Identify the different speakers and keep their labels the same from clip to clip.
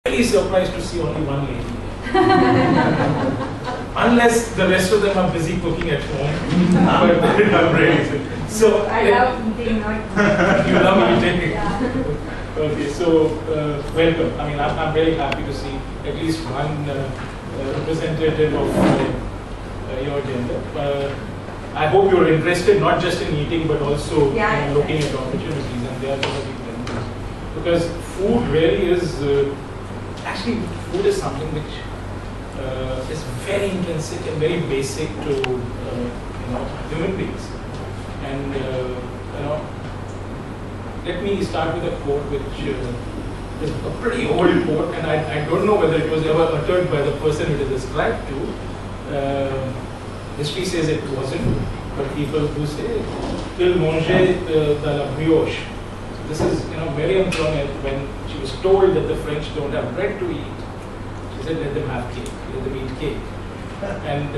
Speaker 1: really surprised to see only one lady. Unless the rest of them are busy cooking at home. But I'm really so
Speaker 2: I love eating, not
Speaker 1: you love eating.
Speaker 2: Yeah.
Speaker 1: Okay, so welcome. I mean, I'm very happy to see at least one representative of your gender. I hope you're interested not just in eating but also looking at opportunities, and they are going to be plenty. Because food really is, actually food is something which is very intrinsic and very basic to human beings. And let me start with a quote which is a pretty old quote, and I don't know whether it was ever uttered by the person it is ascribed to. History says it wasn't, but people do say, "Il mangeait de la brioche." So this is, Marie Antoinette, when she was told that the French don't have bread to eat, she said, "Let them have cake, let them eat cake." And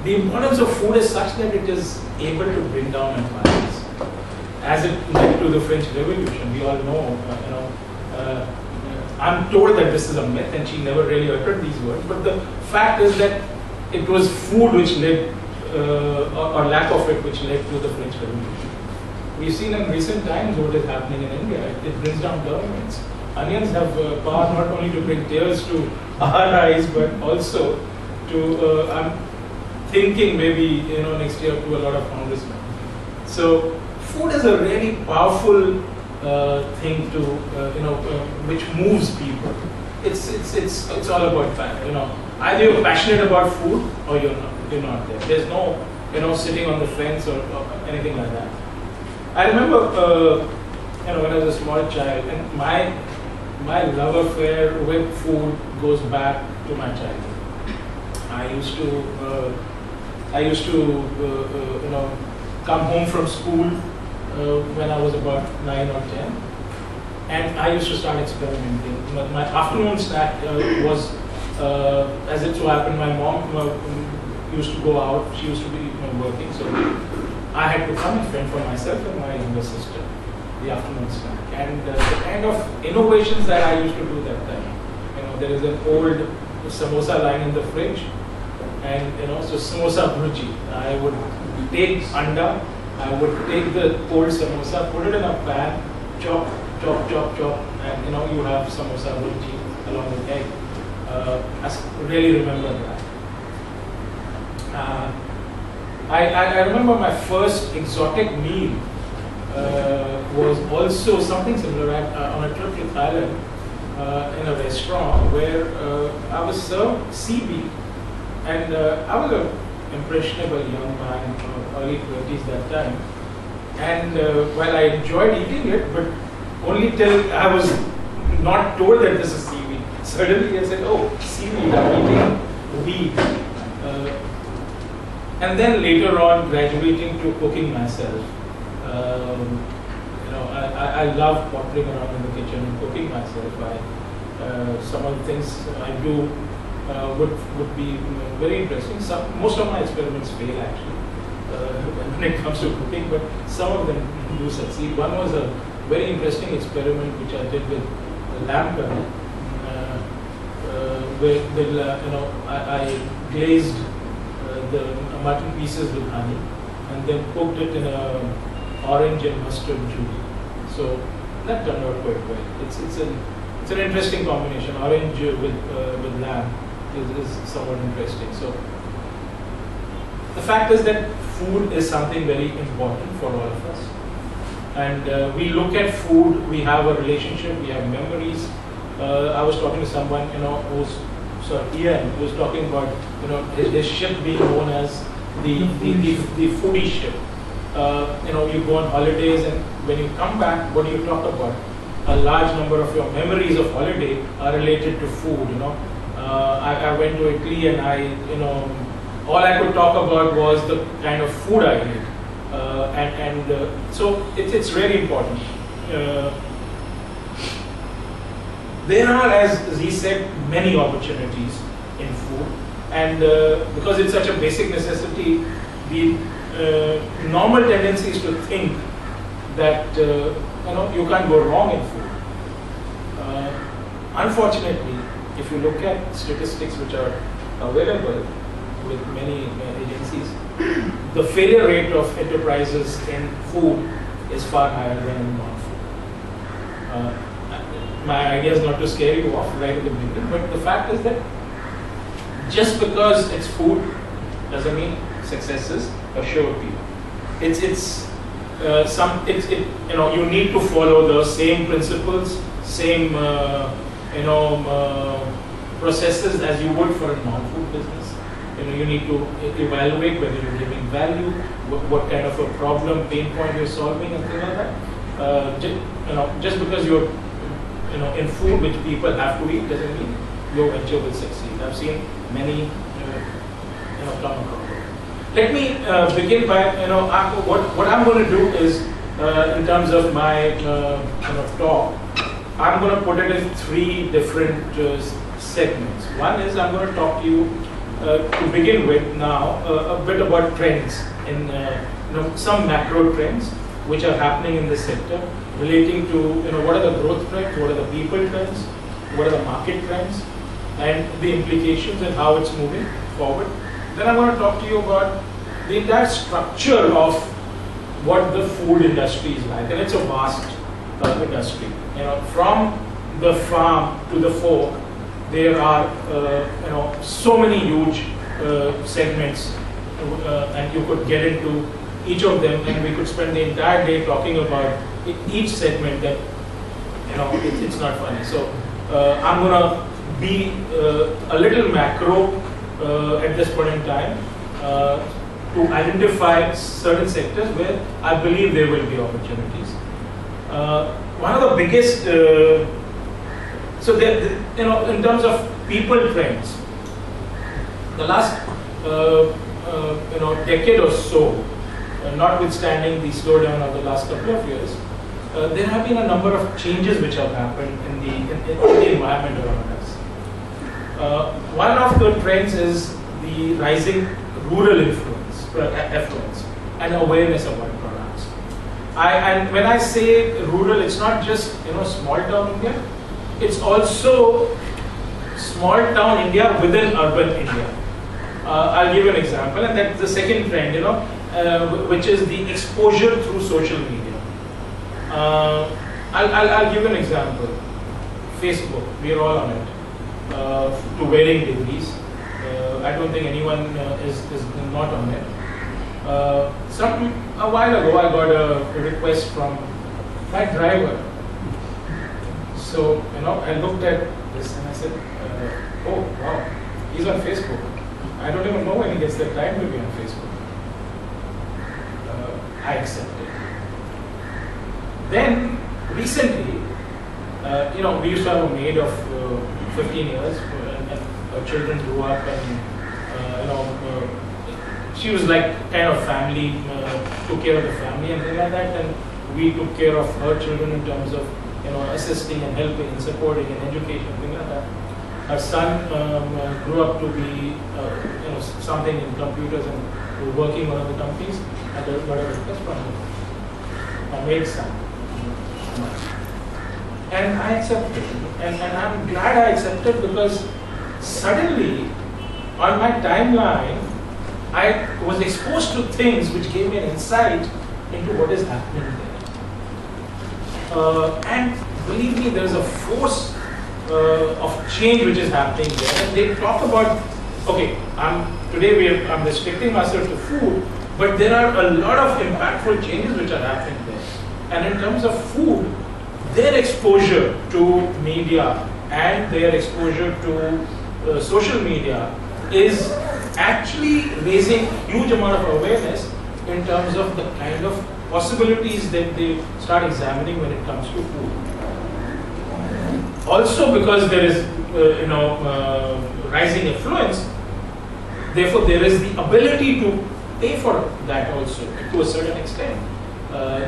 Speaker 1: the importance of food is such that it is able to bring down empires. As it led to the French Revolution, we all know, I'm told that this is a myth and she never really uttered these words, but the fact is that it was food which led, or lack of it, which led to the French Revolution. We've seen in recent times what is happening in India. It brings down governments. Onions have power not only to bring tears to our eyes, but also to, I'm thinking maybe, next year to a lot of congressmen. So food is a really powerful thing to, which moves people. It's all about fact, Either you're passionate about food or you're not. You're not there. There's no, sitting on the fence or anything like that. I remember, when I was a small child, and my love affair with food goes back to my childhood. I used to, come home from school when I was about 9 or 10, and I used to start experimenting. My afternoon snack was, as it so happened, my mom used to go out. She used to be working, so I had to come and fend for myself and my younger sister the afternoon snack. And the kind of innovations that I used to do that time, there is an old samosa lying in the fridge, and so samosa bhurji. I would take anda, I would take the old samosa, put it in a pan, chop, and you have samosa bhurji along with egg. I really remember that. I remember my first exotic meal was also something similar on a trip to Thailand in a restaurant where I was served seaweed. And I was an impressionable young man, early 20s that time. And while I enjoyed eating it, but only till I was not told that this is seaweed. Suddenly I said, "Oh, seaweed, I'm eating weed." And then later on, graduating to cooking myself. I love pottering around in the kitchen and cooking myself. Some of the things I do would be very interesting. Most of my experiments fail actually when it comes to cooking, but some of them do succeed. One was a very interesting experiment which I did with lamb curry, where I glazed the mutton pieces with honey and then cooked it in a orange and mustard juice. So that turned out quite well. It's an interesting combination. Orange with lamb is somewhat interesting. So the fact is that food is something very important for all of us, and we look at food. We have a relationship. We have memories. I was talking to someone, Ian, who was talking about his ship being known as the foodie ship. You go on holidays, and when you come back, what do you talk about? A large number of your memories of holiday are related to food. I went to Italy, and all I could talk about was the kind of food I ate, so it's really important. There are, as Z said, many opportunities in food, and because it's such a basic necessity, the normal tendency is to think that you can't go wrong in food. Unfortunately, if you look at statistics which are available with many agencies, the failure rate of enterprises in food is far higher than in non-food. My idea is not to scare you off right at the beginning, but the fact is that just because it's food doesn't mean success is assured to you. You need to follow the same principles, same processes as you would for a non-food business. You need to evaluate whether you're giving value, what kind of a problem, pain point you're solving, and things like that. Just because you're in food which people have to eat doesn't mean your venture will succeed. I've seen many come across. Let me begin by what I'm going to do is in terms of my talk, I'm going to put it in 3 different segments. One is I'm going to talk to you to begin with now a bit about trends in some macro trends which are happening in the sector, relating to what are the growth trends, what are the people trends, what are the market trends, and the implications and how it's moving forward. Then I'm going to talk to you about the entire structure of what the food industry is like, and it's a vast industry. From the farm to the fork, there are so many huge segments, and you could get into each of them, and we could spend the entire day talking about each segment. That it's not funny. So I'm gonna be a little macro at this point in time to identify certain sectors where I believe there will be opportunities. One of the biggest, in terms of people trends, the last decade or so, notwithstanding the slowdown of the last couple of years, there have been a number of changes which have happened in the environment around us. One of the trends is the rising rural affluence and awareness about products. And when I say rural, it's not just small town India. It's also small town India within urban India. I'll give you an example, and that's the second trend, which is the exposure through social media. I'll give you an example. Facebook, we are all on it, to varying degrees. I don't think anyone is not on it. A while ago, I got a request from my driver. So, I looked at this and I said, oh wow, he's on Facebook. I don't even know when he gets the time to be on Facebook. I accepted. Then, recently, we used to have a maid of 15 years, and our children grew up, and she was like kind of family, took care of the family and things like that, and we took care of her children in terms of assisting and helping and supporting and education and things like that. Our son grew up to be something in computers and working in one of the companies, and got a request from my maid's son. And I accepted, and I'm glad I accepted, because suddenly on my timeline I was exposed to things which gave me an insight into what is happening there. And believe me, there's a force of change which is happening there. And they talk about, okay, I'm restricting myself to food, but there are a lot of impactful changes which are happening there. And in terms of food, their exposure to media and their exposure to social media is actually raising huge amount of awareness in terms of the kind of possibilities that they start examining when it comes to food. Also, because there is rising affluence, therefore there is the ability to pay for that also to a certain extent.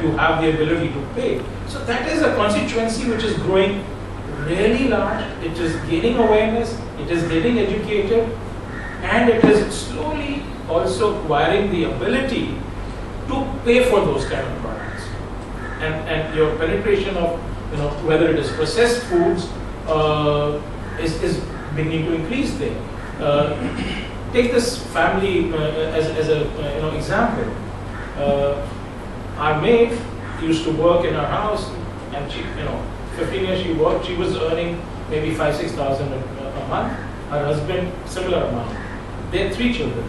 Speaker 1: You have the ability to pay. So that is a constituency which is growing really large. It is gaining awareness, it is getting educated, and it is slowly also acquiring the ability to pay for those kind of products. And your penetration of whether it is processed foods is beginning to increase there. Take this family as a example. Our maid used to work in our house, and she 15 years she worked. She was earning maybe 5,000-6,000 a month. Her husband, similar amount. They had 3 children.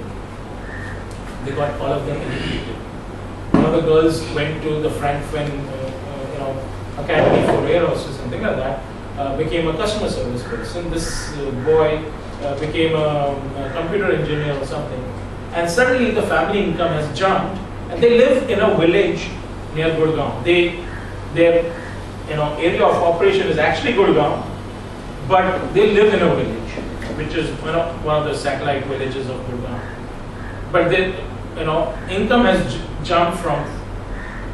Speaker 1: They got all of them educated. One of the girls went to the Frankfurt, Academy for Air Hostess, something like that. Became a customer service person. This boy became a computer engineer or something. And suddenly the family income has jumped, and they live in a village near Gurgaon. Their area of operation is actually Gurgaon, but they live in a village, which is one of the satellite villages of Gurgaon. But their income has jumped from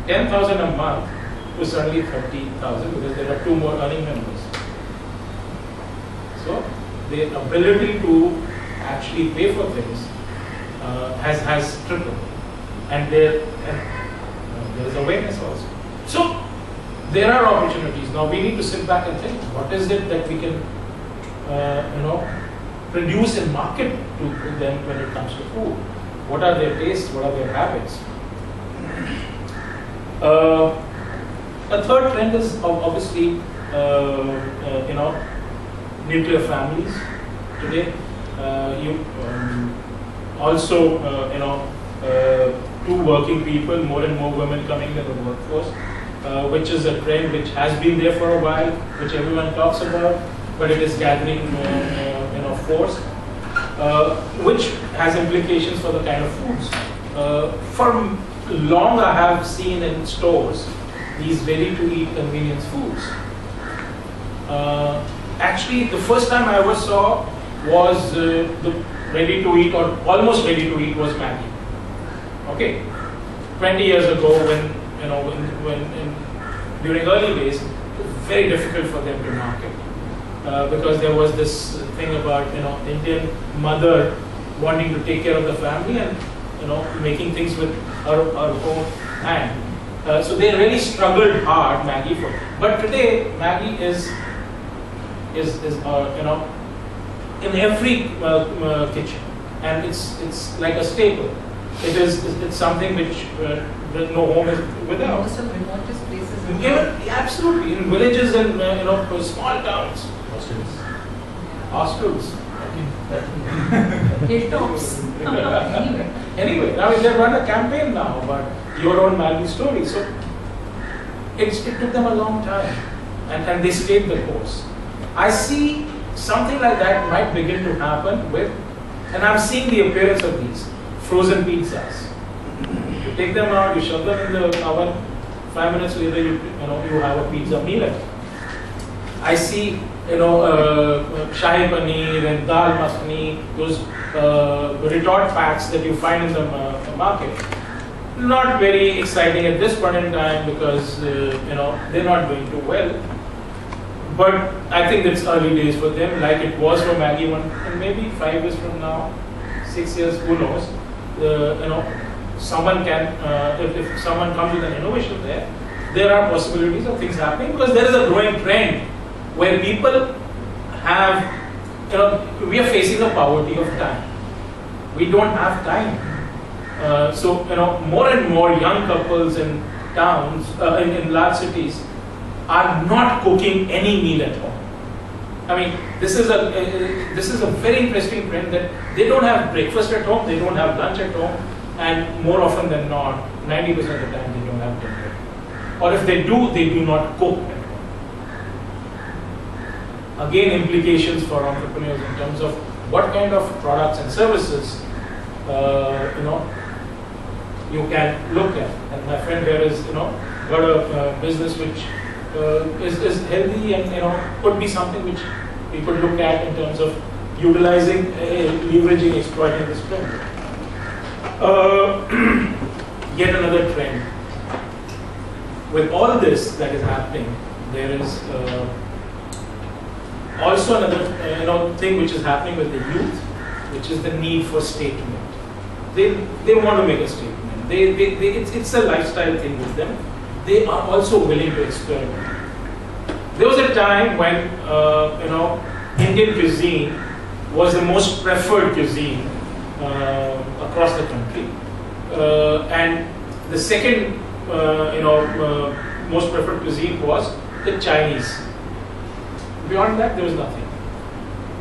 Speaker 1: 10,000 a month to suddenly 30,000 because there are 2 more earning members. So the ability to actually pay for things has tripled, and there is awareness also. So there are opportunities. Now we need to sit back and think, what is it that we can produce and market to them when it comes to food? What are their tastes? What are their habits? A third trend is obviously nuclear families. Today, also 2 working people, more and more women coming in the workforce, which is a trend which has been there for a while, which everyone talks about, but it is gathering force, which has implications for the kind of foods. For long I have seen in stores these ready-to-eat convenience foods. Actually, the first time I ever saw was the ready-to-eat or almost ready-to-eat was Maggi. Okay, 20 years ago, when during early days, it was very difficult for them to market because there was this thing about Indian mother wanting to take care of the family and making things with her own hand. So they really struggled hard, Maggi for. But today, Maggi is in every kitchen, and it's like a staple. It's something which no home is without.
Speaker 2: Most of remotest places.
Speaker 1: Absolutely, in villages and small towns. Hostels.
Speaker 2: Hilltops.
Speaker 1: Anyway, now they run a campaign now about your own Maggi story. So it took them a long time, and they stayed the course. I see something like that might begin to happen with, and I'm seeing the appearance of these frozen pizzas. You take them out, you shove them in the oven. 5 minutes later, you have a pizza meal. I see shahi paneer and dal makhani, those retort packs that you find in the market. Not very exciting at this point in time because they're not doing too well. But I think it's early days for them, like it was for Maggi one, and maybe 5 years from now, 6 years, who knows? Someone can, if someone comes with an innovation there are possibilities of things happening because there is a growing trend where people have, we are facing a poverty of time. We don't have time. So more and more young couples in towns, in large cities, are not cooking any meal at home. I mean, this is a very interesting trend that they don't have breakfast at home, they don't have lunch at home, and more often than not, 90% of the time they don't have dinner. Or if they do not cook at home. Again, implications for entrepreneurs in terms of what kind of products and services you can look at. And my friend here has got a business which is healthy and could be something which we could look at in terms of utilizing, leveraging, exploiting this trend. Yet another trend. With all this that is happening, there is also another thing which is happening with the youth, which is the need for statement. They want to make a statement. It's a lifestyle thing with them. They are also willing to experiment. There was a time when Indian cuisine was the most preferred cuisine across the country, and the second most preferred cuisine was the Chinese. Beyond that, there was nothing.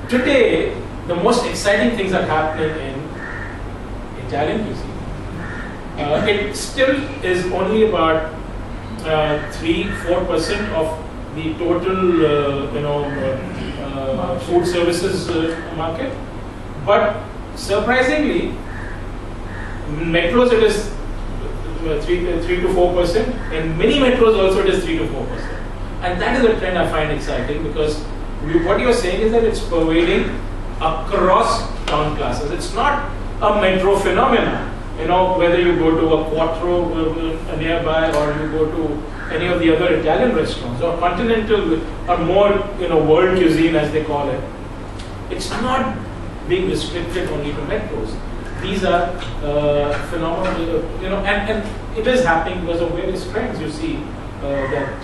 Speaker 1: Today, the most exciting things are happening in Italian cuisine. It still is only about 3-4% of the total food services market, but surprisingly, in metros it is 3 to 4%. In many metros also it is 3 to 4%, and that is a trend I find exciting, because what you are saying is that it's pervading across town classes. It's not a metro phenomenon. Whether you go to a Quattro nearby, or you go to any of the other Italian restaurants, or continental, or more world cuisine as they call it, it's not being restricted only to metros. These are phenomenal, and it is happening because of various trends. You see that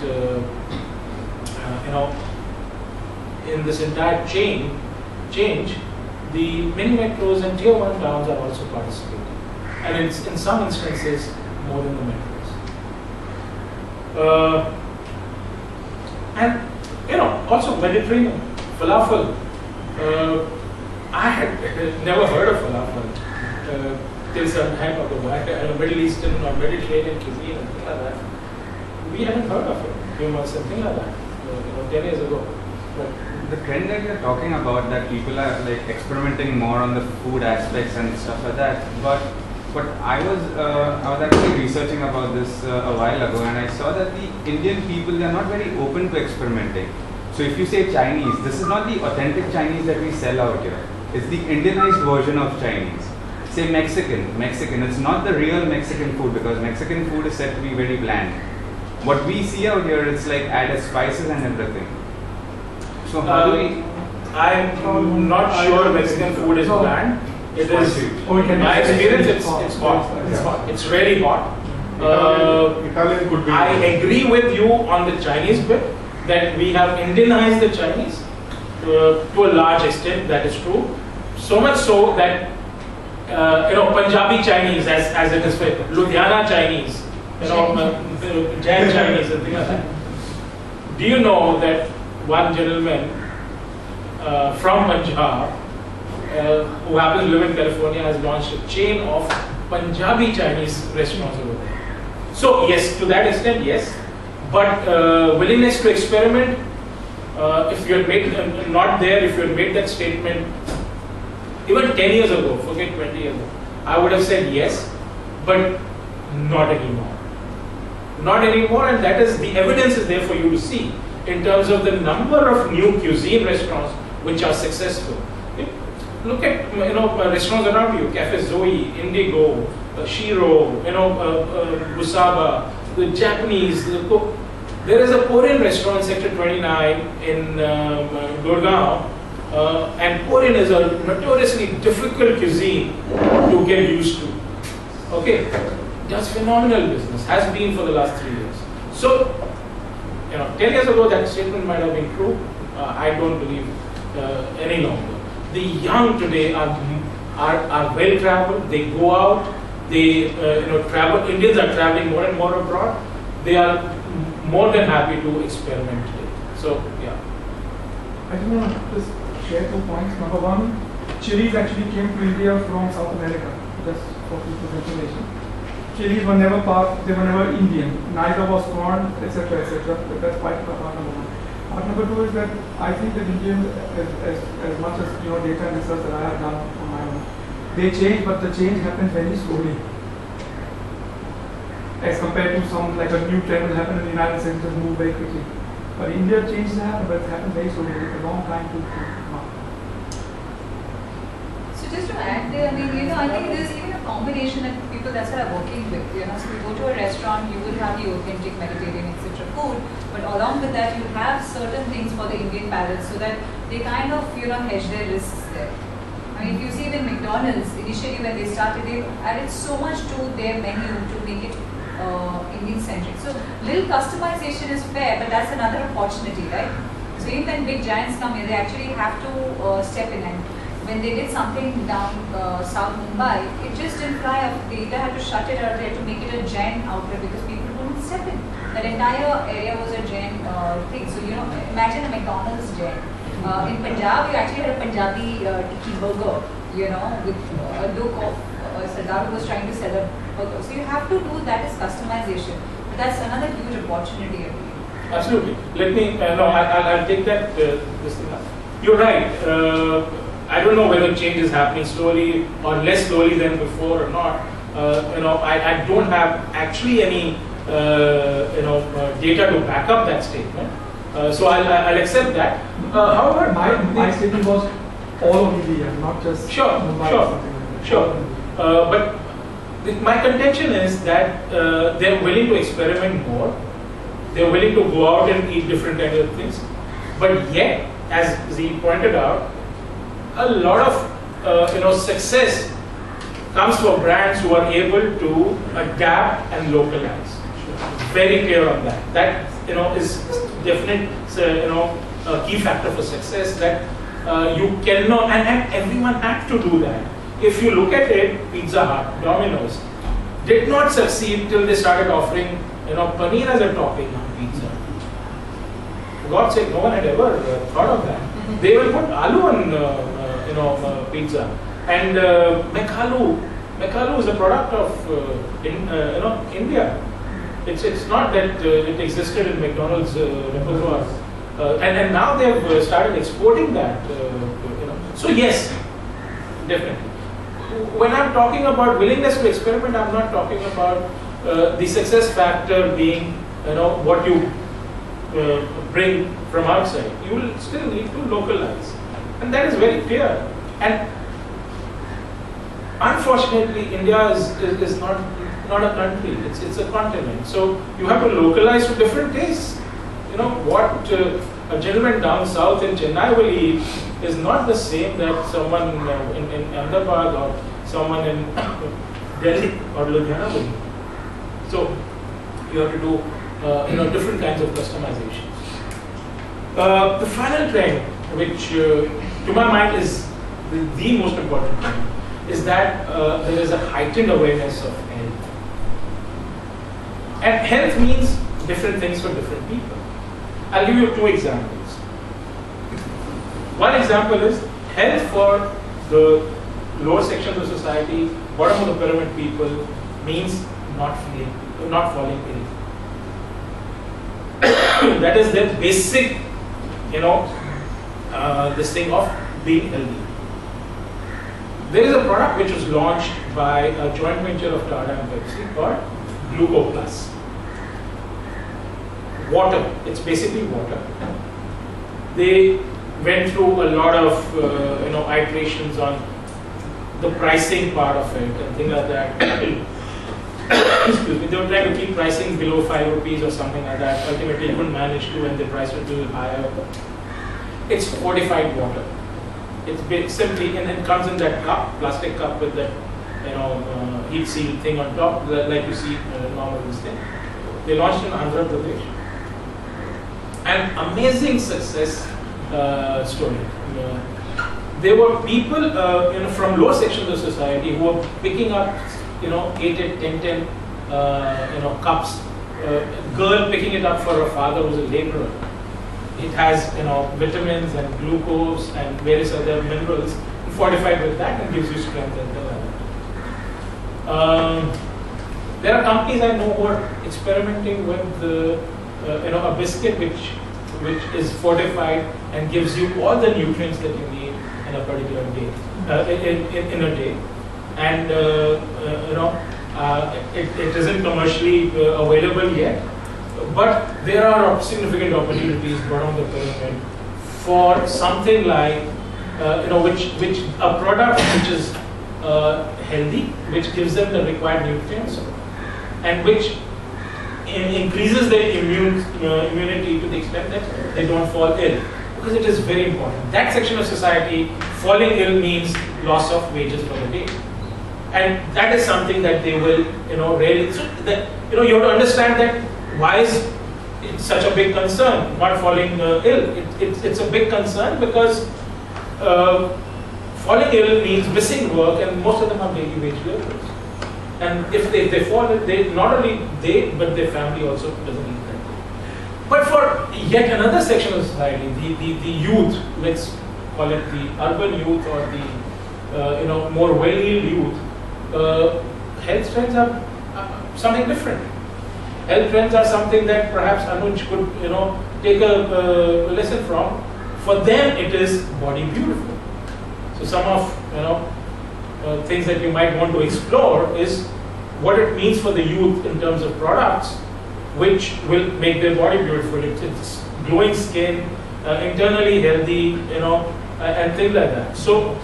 Speaker 1: in this entire change, the mini metros and tier 1 towns are also participating, and it's in some instances more than the metros. And also Mediterranean falafel. I had never heard of falafel till some time ago. Middle Eastern or Mediterranean cuisine and things like that. We hadn't heard of it. A few months, something like that. 10 years ago. But
Speaker 2: the trend that you're talking about, that people are like experimenting more on the food aspects and stuff like that, but I was actually researching about this a while ago, and I saw that the Indian people, they are not very open to experimenting. So if you say Chinese, this is not the authentic Chinese that we sell out here. It's the Indianized version of Chinese. Say Mexican, it's not the real Mexican food, because Mexican food is said to be very bland. What we see out here, it's like added spices and everything. So how do we?
Speaker 1: I'm not sure Mexican food is bland. It is. In my experience, it's hot. It's really hot.
Speaker 3: Italian could be.
Speaker 1: I agree with you on the Chinese bit, that we have Indianized the Chinese to a large extent. That is true. So much so that Punjabi Chinese, as it is called, Ludhiana Chinese, Jain Chinese and things like that. Do you know that one gentleman from Punjab, who happens to live in California, has launched a chain of Punjabi Chinese restaurants over there? So yes, to that extent, yes. But willingness to experiment, if you had made not there, if you had made that statement even 10 years ago, forget 20 years ago, I would have said yes, but not anymore. Not anymore, and that is, the evidence is there for you to see in terms of the number of new cuisine restaurants which are successful. Look at restaurants around you: Cafe Zoe, Indigo, Shiro, Busaba, the Japanese. There is a Korean restaurant, Sector 29 in Gurgaon, and Korean is a notoriously difficult cuisine to get used to. Okay, does phenomenal business, has been for the last 3 years. So, 10 years ago that statement might have been true. I don't believe any longer. The young today are well traveled. They go out. They travel. Indians are traveling more and more abroad. They are more than happy to experiment today. So yeah.
Speaker 4: I just want to just share 2 points. Number one, chilies actually came to India from South America. Just for people's information. Chilies were never they were never Indian. Neither was corn, etc., etc. That's part number one. Part number two is that I think that Indians, as much as data and research that I have done on my own, they change, but the change happens very slowly. As compared to some, like a new trend will happen in the United States, just move very quickly. But India changes happen, but it happens very slowly. It's a long time to mark.
Speaker 5: So just to add there, I think there's even a combination of people that's what I'm working with. So you go to a restaurant, you will have the authentic Mediterranean, etc. food, but along with that, you have certain things for the Indian palate, so that they kind of hedge their risks there. If you see even McDonald's, initially when they started, they added so much to their menu to make it Indian centric. So little customization is fair, but that's another opportunity, right? So even when big giants come here, they actually have to step in. And when they did something down South Mumbai, it just didn't fly up. They either had to shut it or they had to make it a Jain outlet because people wouldn't step in. That entire area was a Jain thing. So imagine a McDonald's Jain. In Punjab, you actually had a Punjabi tikki burger, with a look of Sardar who was trying to sell a burger. So you have to do that as customization. But that's another huge opportunity, I believe.
Speaker 1: Absolutely. Let me, I'll take that, this thing up. You're right. I don't know whether change is happening slowly or less slowly than before or not. I don't have actually any, data to back up that statement. So I'll accept that. However,
Speaker 4: my statement was all of India, not just
Speaker 1: Sure,
Speaker 4: Mumbai or something like that.
Speaker 1: sure. But my contention is that they're willing to experiment more. They're willing to go out and eat different kinds of things. But yet, as Z pointed out, a lot of success comes for brands who are able to adapt and localize. Very clear on that. That is definite a key factor for success, that you cannot, and everyone had to do that. If you look at it, Pizza Hut, Domino's did not succeed till they started offering paneer as a topping on pizza. For God's sake, no one had ever thought of that. They will put aloo on pizza. And McAloo is a product of India. It's not that it existed in McDonald's repertoire. And now they have started exporting that. So yes, definitely. When I'm talking about willingness to experiment, I'm not talking about the success factor being what you bring from outside. You will still need to localize, and that is very clear. And unfortunately, India is not a country. It's a continent. So you have to localize to different tastes. What a gentleman down south in Chennai will eat is not the same that someone in Ahmedabad or someone in Delhi or Ludhiana will eat. So you have to do different kinds of customization. The final trend, which to my mind is the most important trend, is that there is a heightened awareness of health. And health means different things for different people. I'll give you two examples. One example is health for the lower sections of society, bottom of the pyramid people, means not falling ill. That is the basic, this thing of being healthy. There is a product which was launched by a joint venture of Tata and Pepsi called Gluco Plus. Water. It's basically water. They went through a lot of iterations on the pricing part of it and things like that. Excuse me. They were trying to keep pricing below 5 rupees or something like that. Ultimately, they couldn't manage to, and the price was a little higher. It's fortified water. It's simply, and it comes in that cup, plastic cup with that heat seal thing on top, like you see normal this thing. They launched in Andhra Pradesh. An amazing success story. There were people from lower sections of society who were picking up 8, 10 cups. Girl picking it up for her father who's a laborer. It has vitamins and glucose and various other minerals fortified with that and gives you strength and things like that. There are companies I know who are experimenting with a biscuit which is fortified and gives you all the nutrients that you need in a particular day, in a day. And it isn't commercially available yet, but there are significant opportunities bottom of the pyramid for something like which a product which is healthy, which gives them the required nutrients, and which increases their immunity to the extent that they don't fall ill, because it is very important. That section of society, falling ill means loss of wages for the day. And that is something that they will, really, so that, you have to understand that why is it such a big concern, not falling ill. It's a big concern because falling ill means missing work, and most of them are daily wage laborers. And if they fall ill, not only they, but their family also doesn't eat that. But for yet another section of society, the youth, let's call it the urban youth or the more well-heeled youth, health trends are something different. Health trends are something that perhaps Anuj could take a lesson from. For them, it is body beautiful. So some of things that you might want to explore is what it means for the youth in terms of products which will make their body beautiful. It's glowing skin, internally healthy, and things like that. So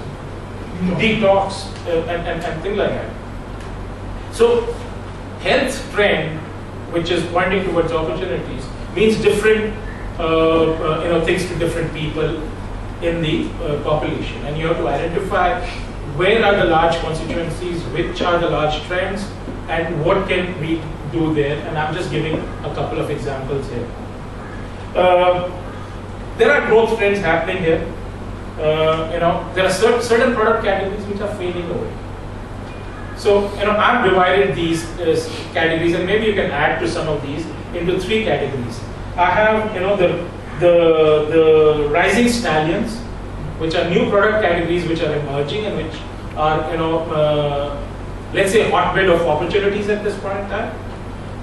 Speaker 1: detox and things like that. So health trend, which is pointing towards opportunities, means different things to different people in the population, and you have to identify where are the large constituencies, which are the large trends, and what can we do there. And I'm just giving a couple of examples here. There are growth trends happening here. There are certain product categories which are fading away. So I've divided these categories, and maybe you can add to some of these into 3 categories. I have the rising stallions, which are new product categories which are emerging and which are let's say hotbed of opportunities at this point in time.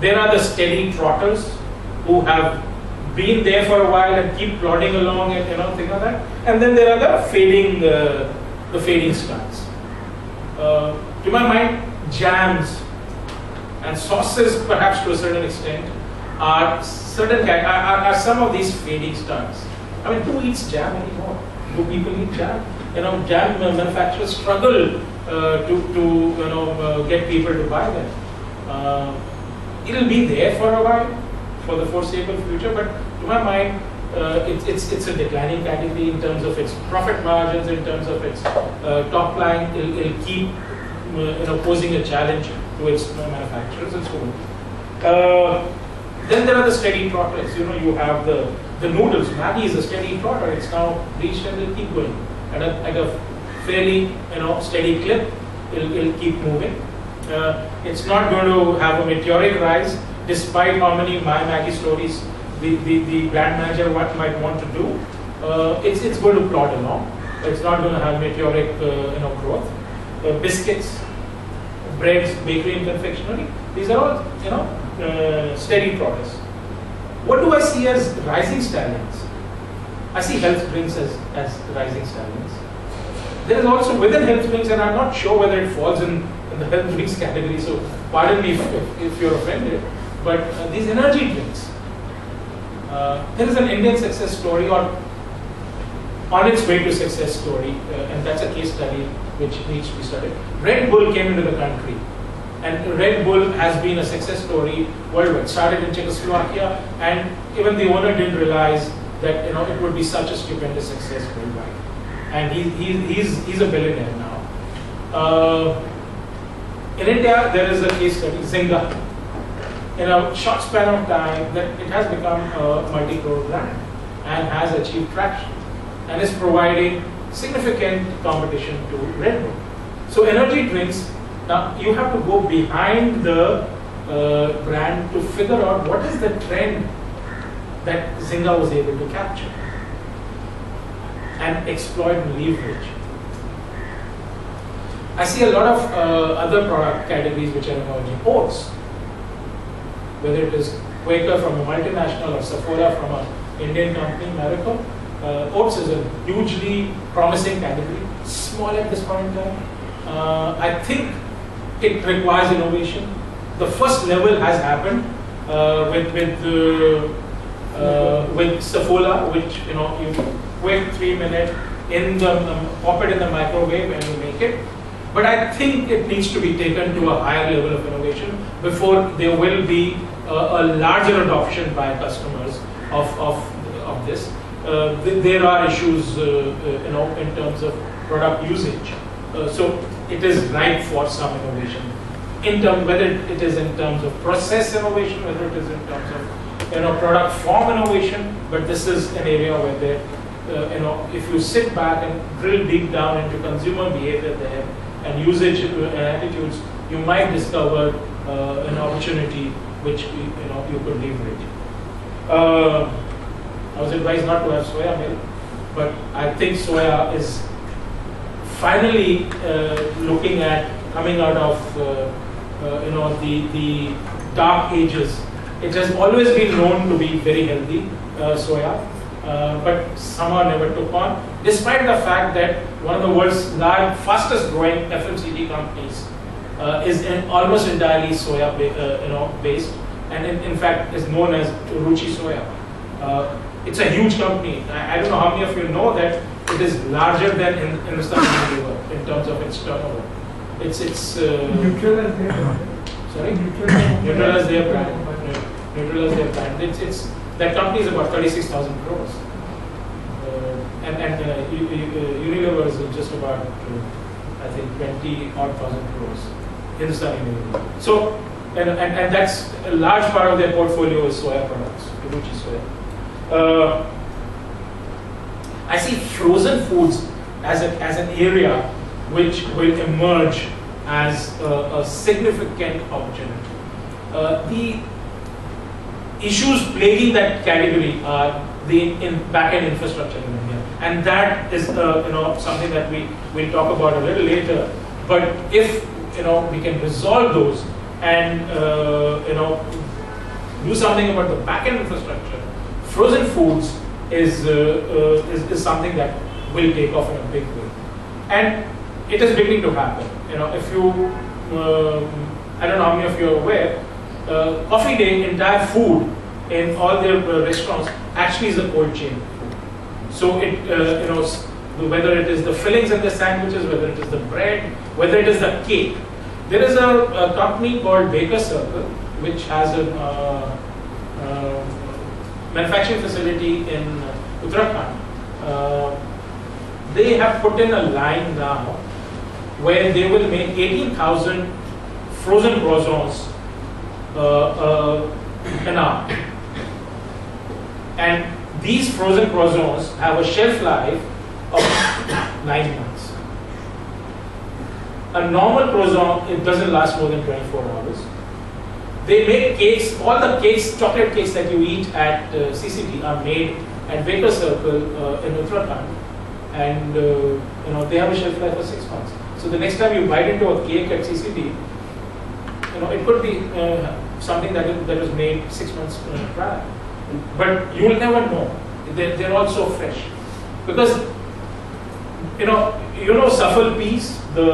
Speaker 1: There are the steady trotters who have been there for a while and keep plodding along and things like that. And then there are the fading stars. To my mind, jams and sauces, perhaps to a certain extent, are some of these fading stars. I mean, who eats jam anymore? Do people eat jam? Jam manufacturers struggle to get people to buy them. It'll be there for a while, for the foreseeable future, but to my mind, it's a declining category in terms of its profit margins, in terms of its top line. It'll keep posing a challenge to its manufacturers and so on. Then there are the steady trotters. You have the noodles. Maggi is a steady trotter. It's now reached and it'll keep going at a fairly steady clip. It'll keep moving. It's not going to have a meteoric rise, despite how many My Maggi stories the brand manager might want to do. It's going to plod along. It's not going to have meteoric growth. Biscuits, breads, bakery and confectionery, these are all steady trotters. What do I see as rising stallions? I see health drinks as rising stallions. There is also within health drinks, and I'm not sure whether it falls in the health drinks category, so pardon me if you're offended, but these energy drinks. There is an Indian success story, or on its way to success story, and that's a case study which needs to be studied. Red Bull came into the country, and Red Bull has been a success story worldwide. Started in Czechoslovakia, and even the owner didn't realize that it would be such a stupendous success worldwide. And he's a billionaire now. In India, there is a case study, Zynga. In a short span of time, that it has become a multi-crore brand and has achieved traction and is providing significant competition to Red Bull. So energy drinks, now you have to go behind the brand to figure out what is the trend that Zynga was able to capture and exploit and leverage. I see a lot of other product categories which are emerging. Oats, whether it is Quaker from a multinational or Sephora from an Indian company, Marico. Oats is a hugely promising category, small at this point in time. I think it requires innovation. The first level has happened with Sephora, which you quick 3 minute pop it in the microwave and you make it. But I think it needs to be taken to a higher level of innovation before there will be a larger adoption by customers of this. There are issues, in terms of product usage. So it is ripe for some innovation. Whether it is in terms of process innovation, whether it is in terms of product form innovation, but this is an area where there, if you sit back and drill deep down into consumer behavior there and usage and attitudes, you might discover an opportunity which you could leverage. I was advised not to have soya milk, but I think soya is finally looking at coming out of the dark ages. It has always been known to be very healthy, soya, but somehow never took on, despite the fact that one of the world's fastest growing FMCG companies is almost entirely soya based, and in fact is known as Ruchi Soya. It's a huge company. I don't know how many of you know that it is larger than Hindustan Unilever in terms of its turnover. It's
Speaker 4: Nutrela is their brand.
Speaker 1: Sorry?
Speaker 4: Nutrela
Speaker 1: is their brand. Nutrela is their brand. That company is about 36,000 crores. And Unilever is just about, I think, 20,000 crores. Hindustan Unilever. So, and that's a large part of their portfolio is soya products, Ruchi Soya. I see frozen foods as an area which will emerge as a significant opportunity. The issues plaguing that category are the back-end infrastructure in India, and that is something that we will talk about a little later. But if we can resolve those and do something about the back-end infrastructure, frozen foods is something that will take off in a big way, and it is beginning to happen. If you, I don't know how many of you are aware, Coffee Day entire food in all their restaurants actually is a cold chain. So it, whether it is the fillings in the sandwiches, whether it is the bread, whether it is the cake. There is a company called Baker Circle, which has a manufacturing facility in Uttarakhand. They have put in a line now where they will make 18,000 frozen croissants an hour. And these frozen croissants have a shelf life of 9 months. A normal croissant, it doesn't last more than 24 hours. They make cakes, all the cakes, chocolate cakes that you eat at CCT are made at Baker Circle in Uttarakhand, and they have a shelf life of 6 months. So the next time you bite into a cake at CCT, it could be something that was made 6 months prior, but you will never know. They're also fresh, because Safal peas, the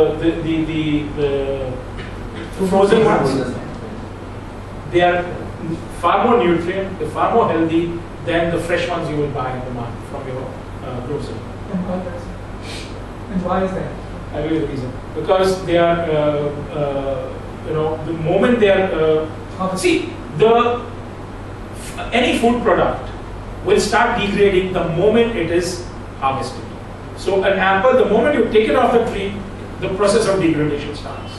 Speaker 1: frozen ones, they are far more nutrient, they're far more healthy than the fresh ones you will buy in the market from your grocery.
Speaker 4: And why is that?
Speaker 1: I'll give you the reason. Because they are, the moment they are, any food product will start degrading the moment it is harvested. So an apple, the moment you take it off the tree, the process of degradation starts.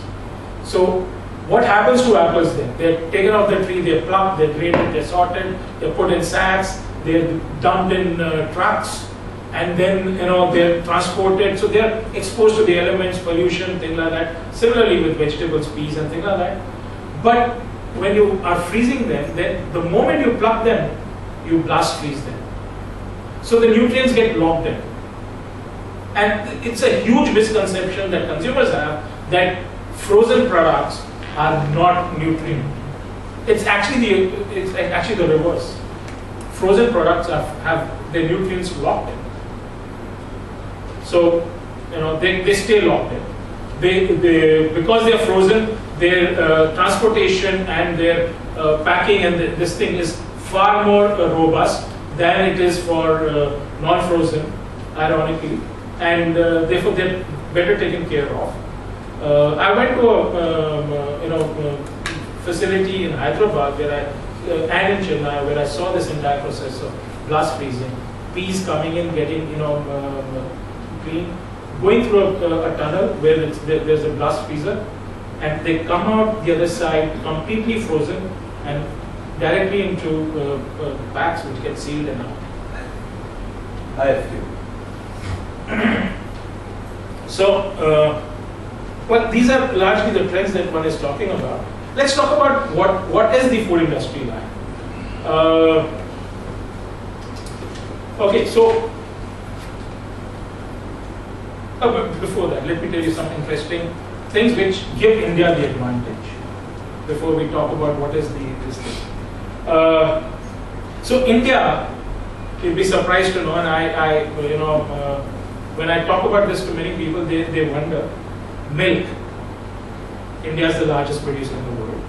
Speaker 1: So what happens to apples then? They're taken off the tree, they're plucked, they're graded, they're sorted, they're put in sacks, they're dumped in trucks, and then they're transported. So they're exposed to the elements, pollution, things like that. Similarly with vegetables, peas, and things like that. But when you are freezing them, then the moment you pluck them, you blast freeze them. So the nutrients get locked in. And it's a huge misconception that consumers have that frozen products are not nutrient. It's actually the reverse. Frozen products have their nutrients locked in. So they stay locked in. Because they are frozen, their transportation and their packing and this thing is far more robust than it is for non-frozen, ironically, and therefore they're better taken care of. I went to a facility in Hyderabad and in Chennai where I saw this entire process of blast freezing, peas coming in, getting clean, going through a tunnel where there's a blast freezer, and they come out the other side completely frozen and directly into packs which get sealed and out.
Speaker 6: I have few.
Speaker 1: So, well, these are largely the trends that one is talking about. Let's talk about what is the food industry like. Okay, so but before that, let me tell you some interesting things which give India the advantage before we talk about what is this thing. So India, you'll be surprised to know, and when I talk about this to many people, they wonder, milk. India is the largest producer in the world.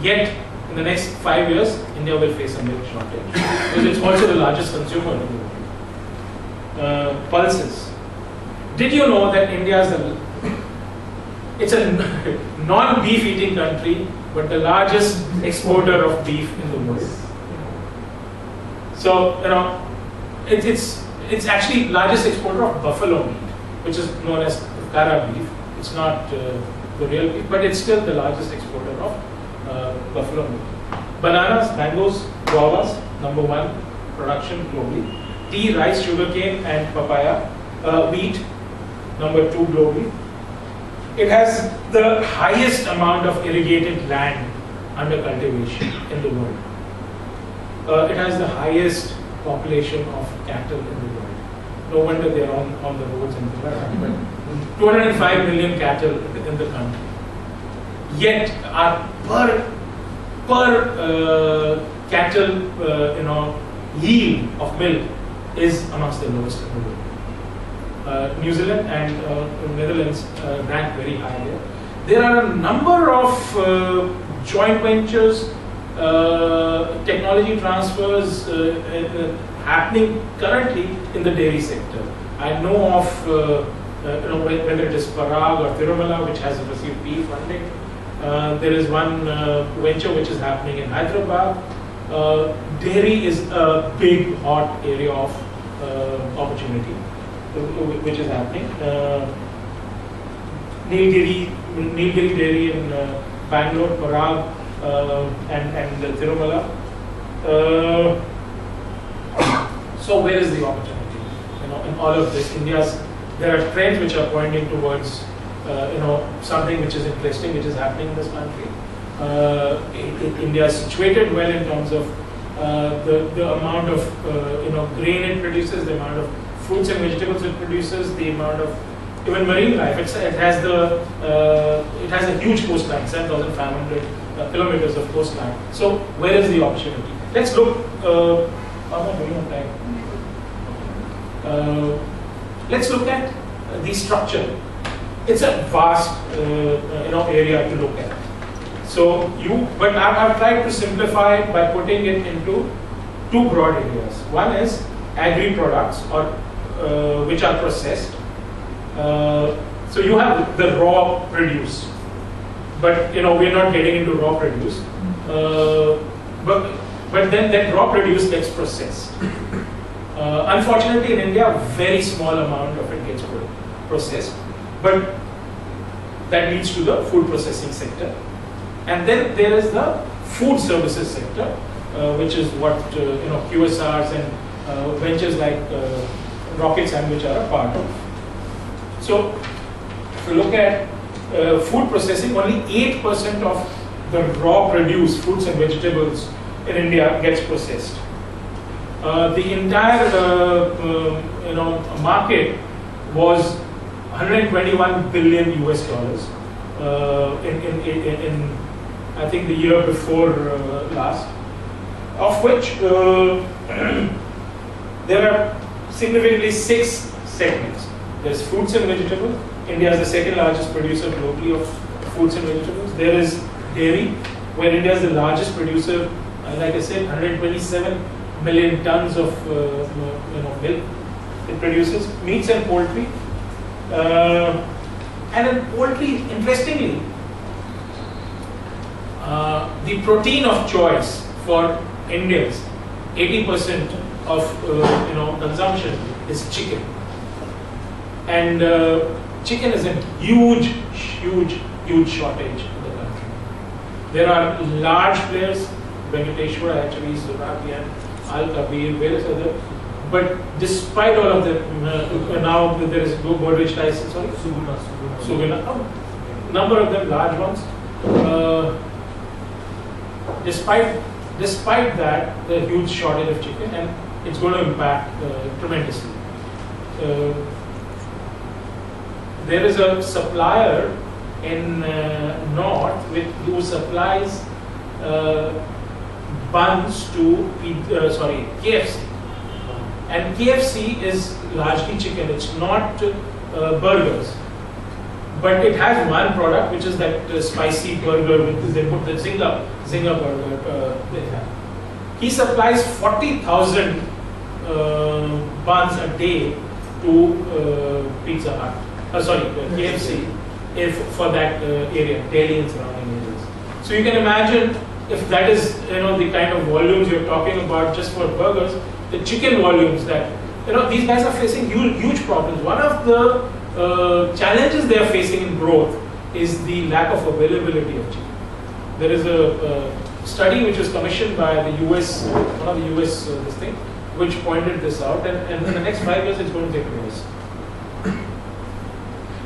Speaker 1: Yet, in the next 5 years, India will face a milk shortage because it's also the largest consumer in the world. Pulses. Did you know that India is a non-beef eating country, but the largest exporter of beef in the world? So, it's actually largest exporter of buffalo meat, which is known as Kara beef. It's not the real beef, but it's still the largest exporter of buffalo meat. Bananas, mangoes, guavas, #1 production globally. Tea, rice, sugarcane, and papaya. Wheat, #2 globally. It has the highest amount of irrigated land under cultivation in the world. It has the highest population of cattle in the world. No wonder they are on the roads and things like that. But 205 million cattle in the country. Yet our per cattle yield of milk is amongst the lowest in the world. New Zealand and Netherlands rank very high there. There are a number of joint ventures, technology transfers happening currently in the dairy sector. I know of whether it is Parag or Tirumala, which has received PE funding. There is one venture which is happening in Hyderabad. Dairy is a big hot area of opportunity which is happening. Nilgiri Dairy in Bangalore, Parag, and Tirumala. So where is the opportunity? In all of this, there are trends which are pointing towards something which is interesting, which is happening in this country. India is situated well in terms of the amount of grain it produces, the amount of fruits and vegetables it produces, the amount of even marine life. It has a huge coastline, 7,500 kilometers of coastline. So where is the opportunity? Let's look. How am I doing on time? Let's look at the structure. It's a vast area to look at. So but I've tried to simplify it by putting it into two broad areas. One is agri products, or which are processed. So you have the raw produce, but we're not getting into raw produce. But then that raw produce gets processed. Unfortunately, in India, a very small amount of it gets processed, but that leads to the food processing sector. And then there is the food services sector, which is what QSRs and ventures like Rocket Sandwich are a part of. So, if you look at food processing, only 8% of the raw produce, fruits and vegetables in India gets processed. The entire market was 121 billion US dollars in I think the year before last, of which there are significantly 6 segments. There's fruits and vegetables. India is the second largest producer globally of fruits and vegetables. There is dairy, where India is the largest producer. Like I said, 127 million tons of milk it produces. Meats and poultry. And in poultry, interestingly, the protein of choice for Indians, 80% of consumption is chicken. And chicken is a huge shortage in the country. There are large players, Venkateshwara actually, Surabhi and Al Kabir, various other. But despite all of them, now there is Godrej Tyson, sorry? Suguna. Number of them large ones. Despite that, the huge shortage of chicken, and it's going to impact tremendously. There is a supplier in North who supplies buns to KFC, and KFC is largely chicken. It's not burgers, but it has one product which is that spicy burger with they put the Zinger burger. They have. He supplies 40,000 buns a day to Pizza Hut. KFC, for that area, Delhi and surrounding areas. So you can imagine if that is the kind of volumes you're talking about just for burgers, the chicken volumes that these guys are facing huge problems. One of the challenges they are facing in growth is the lack of availability of chicken. There is a study which was commissioned by the US, one of the US which pointed this out, and in the next 5 years it's going to get worse.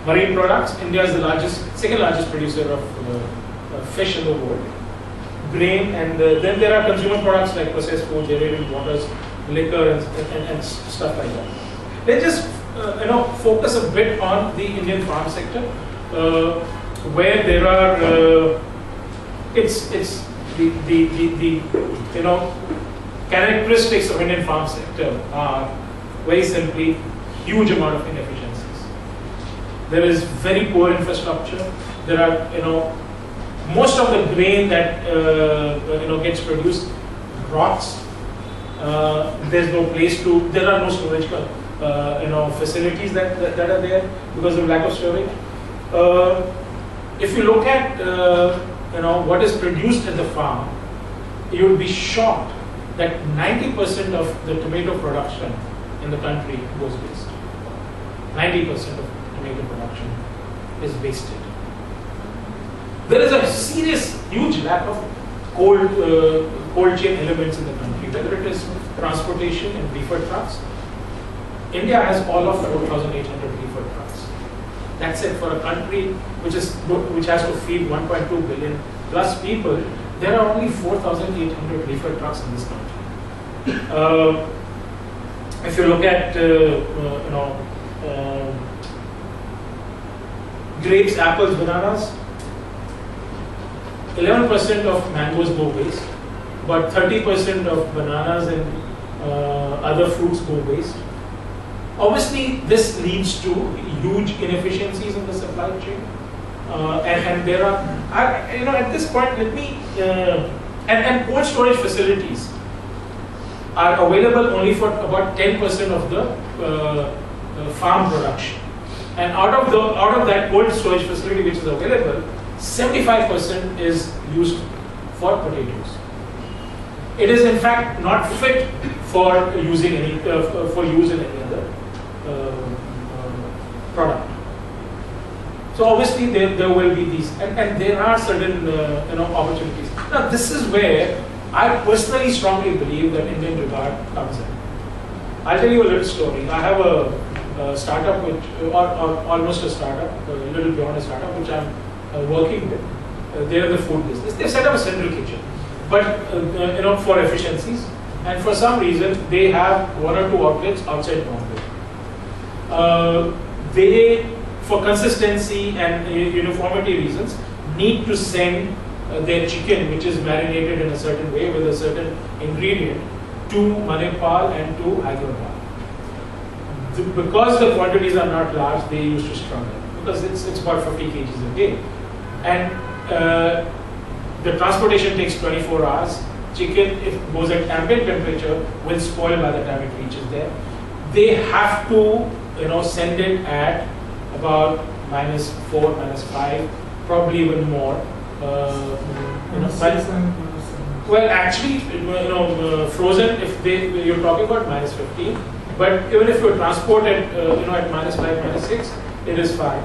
Speaker 1: Marine products, India is the second largest producer of fish in the world. Grain, and then there are consumer products like processed food, aerated waters, liquor, and stuff like that. Let's just focus a bit on the Indian farm sector, where there are it's the characteristics of Indian farm sector are very simply huge amount of inefficiencies. There is very poor infrastructure. There are most of the grain that gets produced rots. There's no place to. There are no storage facilities that are there because of lack of storage. If you look at what is produced at the farm, you would be shocked that 90% of the tomato production in the country goes waste. 90% of tomato production is wasted. There is a serious, huge lack of cold chain elements in the country, whether it is transportation and reefer trucks. India has all of 4,800 reefer trucks. That's it for a country which has to feed 1.2 billion plus people. There are only 4,800 reefer trucks in this country. If you look at grapes, apples, bananas, 11% of mangoes go waste, but 30% of bananas and other fruits go waste. Obviously, this leads to huge inefficiencies in the supply chain, and there are, at this point, let me, and cold storage facilities are available only for about 10% of the farm production, and out of that cold storage facility which is available, 75% is used for potatoes. It is in fact not fit for using for use in any other product. So obviously there will be these, and there are certain opportunities. Now this is where I personally strongly believe that Indian Jugaad comes in. I'll tell you a little story. I have a startup or almost a startup, a little beyond a startup, which I'm working with. They're in the food business. They set up a central kitchen, but for efficiencies, and for some reason they have 1 or 2 outlets outside Bombay. They, for consistency and uniformity reasons, need to send their chicken, which is marinated in a certain way with a certain ingredient, to Manipal and to Hyderabad. Because the quantities are not large, they used to struggle because it's about 50 kgs a day, and the transportation takes 24 hours. Chicken, if it goes at ambient temperature, will spoil by the time it reaches there. They have to send it at about -4, -5, probably even more. Well, actually, frozen. If you're talking about -15, but even if you transport it, at -5, -6, it is fine.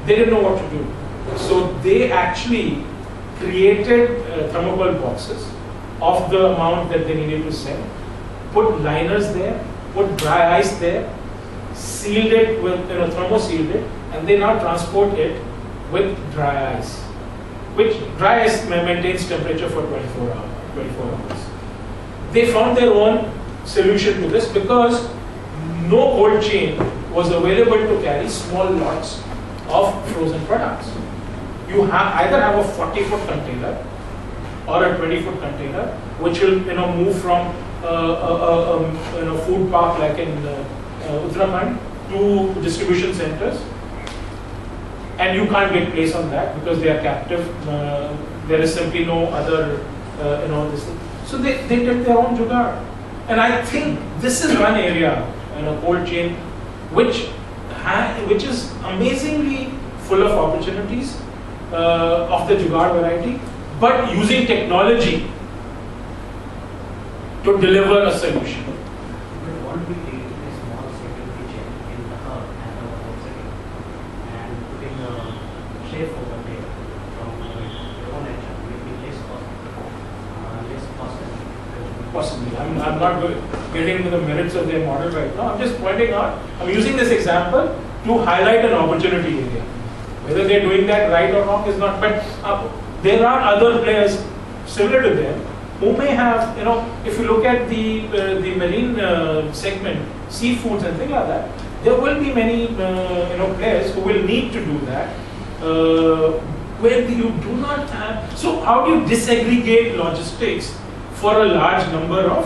Speaker 1: They didn't know what to do. So they actually created thermocol boxes of the amount that they needed to sell, put liners there, put dry ice there, sealed it with, thermo-sealed it, and they now transport it with dry ice, which dry ice maintains temperature for 24 hours. They found their own solution to this because no cold chain was available to carry small lots of frozen products. You either have a 40-foot container or a 20-foot container, which will move from a food park like in Uttarakhand to distribution centers, and you can't get place on that because they are captive. There is simply no other, this thing. So they did their own jugaad, and I think this is one area, cold chain, which is amazingly full of opportunities of the jugaad variety, but using technology to deliver a solution.
Speaker 7: But what we did in a small second kitchen in the hub and our setting and putting a chef over there from your own nature will be less costly.
Speaker 1: Possibly. I'm not getting into the merits of their model right now. I'm just pointing out, I'm using this example to highlight an opportunity area. Whether they're doing that right or wrong is not, but there are other players similar to them who may have, if you look at the marine segment, seafoods and things like that, there will be many, players who will need to do that, where you do not have. So how do you disaggregate logistics for a large number of,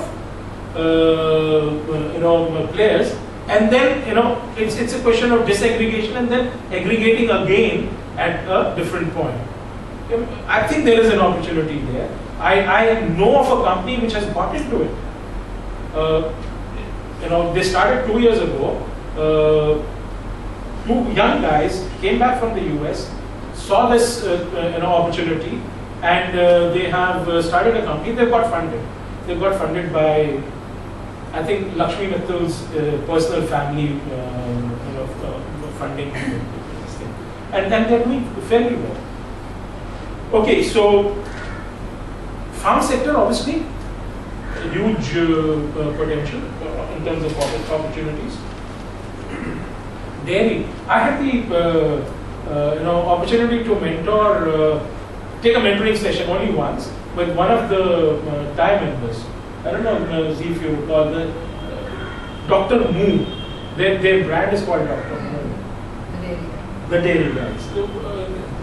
Speaker 1: players? And then, it's a question of disaggregation and then aggregating again at a different point. I think there is an opportunity there. I know of a company which has got into it. They started 2 years ago. Two young guys came back from the US, saw this opportunity, and they have started a company. They got funded. They got funded by, I think, Lakshmi Mittal's personal family, funding this thing, and they're doing fairly well. Okay, so farm sector obviously huge potential in terms of opportunities. Dairy, I had the opportunity to mentor, take a mentoring session only once with one of the Thai members. I don't know if you recall the Dr. Moo. Their brand is called Dr. Moo. The dairy guys.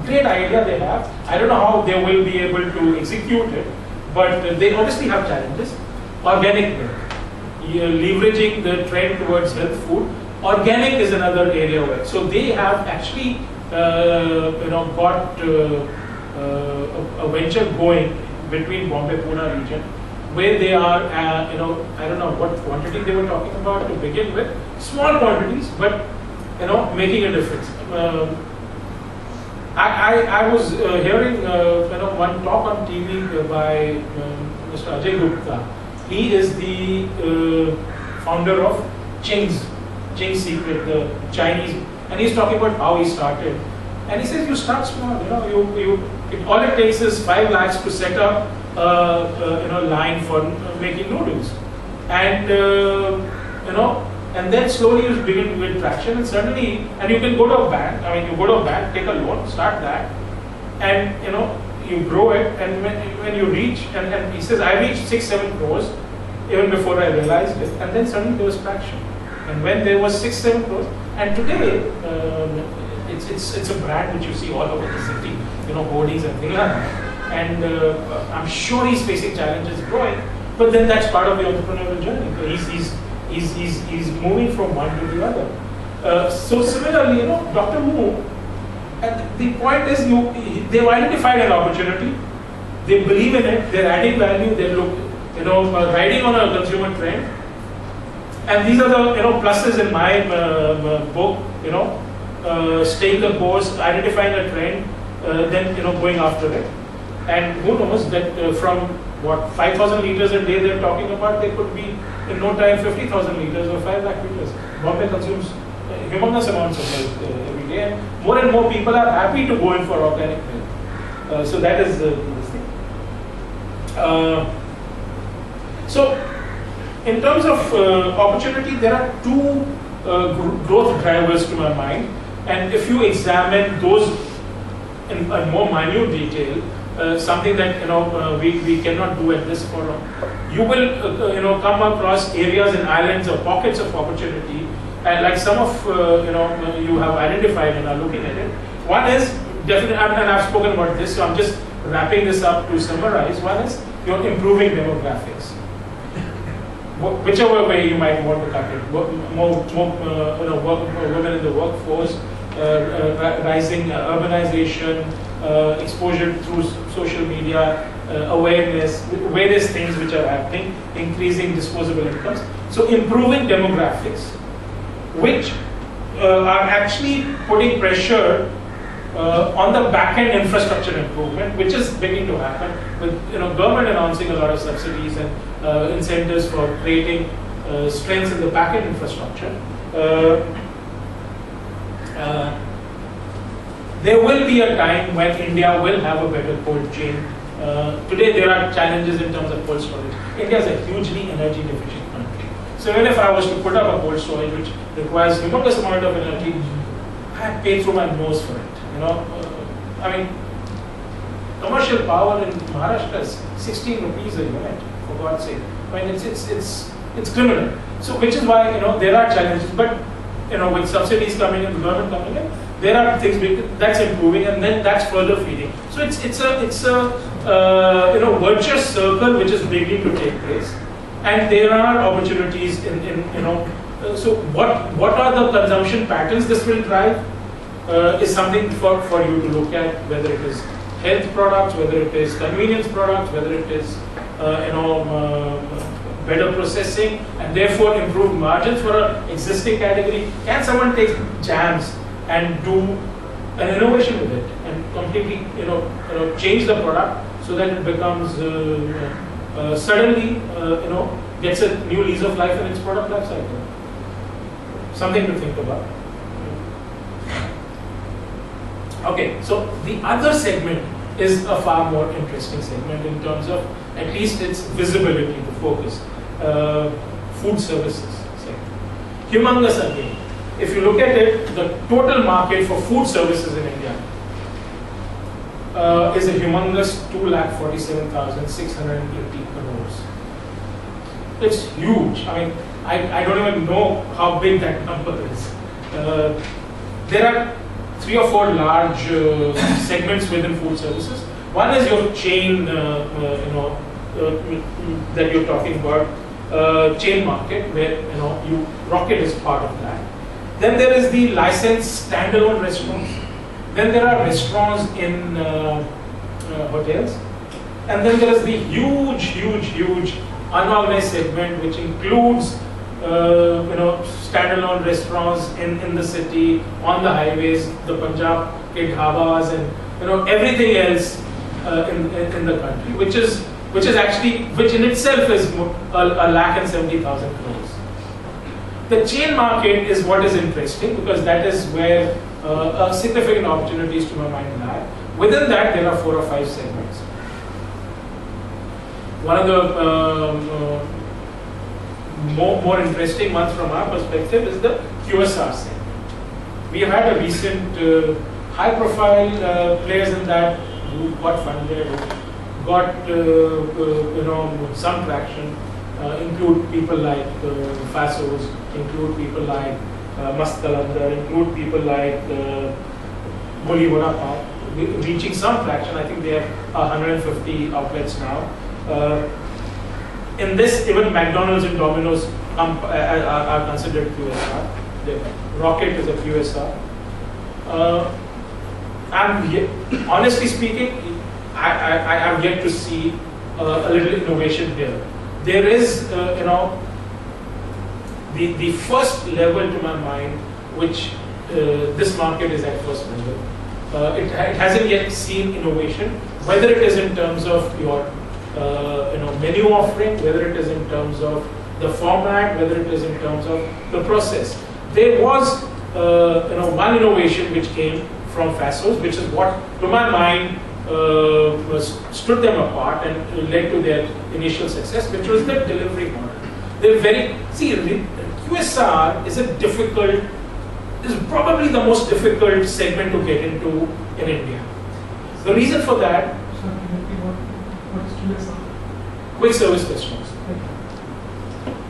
Speaker 1: Great idea they have. I don't know how they will be able to execute it, but they obviously have challenges. Organic milk, leveraging the trend towards health food. Organic is another area where. So they have actually, got a venture going between Bombay Pune region, where they are, I don't know what quantity they were talking about to begin with, small quantities, but making a difference. I was hearing one talk on TV by Mr. Ajay Gupta. He is the founder of Ching's Secret, the Chinese, and he's talking about how he started. And he says you start small. All it takes is 5 lakhs to set up line for making noodles, and and then slowly you begin with traction, and suddenly, and you can go to a bank. You go to a bank, take a loan, start that, and you grow it, and when you reach, and he says I reached 6-7 crores even before I realized it, and then suddenly there was traction, and when there was 6-7 crores, and today it's a brand which you see all over the city, hoardings and things like that, and I'm sure he's facing challenges growing, but then that's part of the entrepreneurial journey. He's moving from one to the other. So similarly, Dr. Moo, and the point is, they've identified an opportunity, they believe in it, they're adding value, they look, riding on a consumer trend, and these are the pluses in my book. Staying the course, identifying a trend, then going after it, and who knows that from what 5,000 liters a day they're talking about, they could be in no time 50,000 liters or 5 lakh liters. Bombay consumes humongous amounts of milk every day, and more people are happy to go in for organic milk. So that is this thing. So in terms of opportunity, there are two growth drivers to my mind, and if you examine those in more minute detail, something that we cannot do at this forum, you will come across areas and islands or pockets of opportunity, and like some of you have identified and are looking at it. One is definitely, and I've spoken about this, so I'm just wrapping this up to summarize. One is your improving demographics. Whichever way you might want to cut it, more women in the workforce, rising urbanization, exposure through social media, awareness, various things which are happening, increasing disposable incomes. So improving demographics, which are actually putting pressure on the back-end infrastructure improvement, which is beginning to happen with government announcing a lot of subsidies and incentives for creating strengths in the back-end infrastructure. There will be a time when India will have a better cold chain. Today there are challenges in terms of cold storage. India is a hugely energy deficient country. So even if I was to put up a cold storage which requires humongous amount of energy, I'd pay through my nose for it. I mean, commercial power in Maharashtra is 16 rupees a unit, for God's sake. I mean, it's criminal. So which is why there are challenges, but with subsidies coming in, the government coming in, there are things that's improving, and then that's further feeding. So it's a virtuous circle which is beginning to take place, and there are opportunities so what are the consumption patterns this will drive is something for you to look at, whether it is health products, whether it is convenience products, whether it is better processing and therefore improved margins for an existing category. Can someone take jams and do an innovation with it and completely change the product so that it becomes suddenly gets a new lease of life in its product life cycle? Something to think about. Okay, so the other segment is a far more interesting segment in terms of at least its visibility, the focus. Food services sector. Humongous again. If you look at it, the total market for food services in India is a humongous 2,47,680 crores. It's huge. I mean, I don't even know how big that number is. There are 3 or 4 large segments within food services. One is your chain, that you're talking about, chain market, where Rocket is part of that. Then there is the licensed standalone restaurants. Then there are restaurants in hotels, and then there is the huge unorganized segment, which includes standalone restaurants in the city, on the highways, the Punjab ke dhabas, and everything else in the country, which in itself is 1,70,000 crores. The chain market is what is interesting, because that is where significant opportunities to my mind lie. Within that, there are 4 or 5 segments. One of the more interesting ones from our perspective is the QSR segment. We have had a recent high-profile players in that who got funded, who got some traction. Include people like Fasos, include people like Mast Kalandar, include people like Boli Vada Pav, reaching some traction. I think they have 150 outlets now. In this, even McDonald's and Domino's are considered QSR. Rocket is a QSR. And honestly speaking, I have yet to see a little innovation here. There is, the first level to my mind, which this market is at first level. It hasn't yet seen innovation, whether it is in terms of your menu offering, whether it is in terms of the format, whether it is in terms of the process. There was one innovation which came from Fasos, which is what, to my mind, stood them apart and led to their initial success, which was the delivery model. QSR is probably the most difficult segment to get into in India. The reason for that,
Speaker 4: What is QSR?
Speaker 1: quick service restaurants.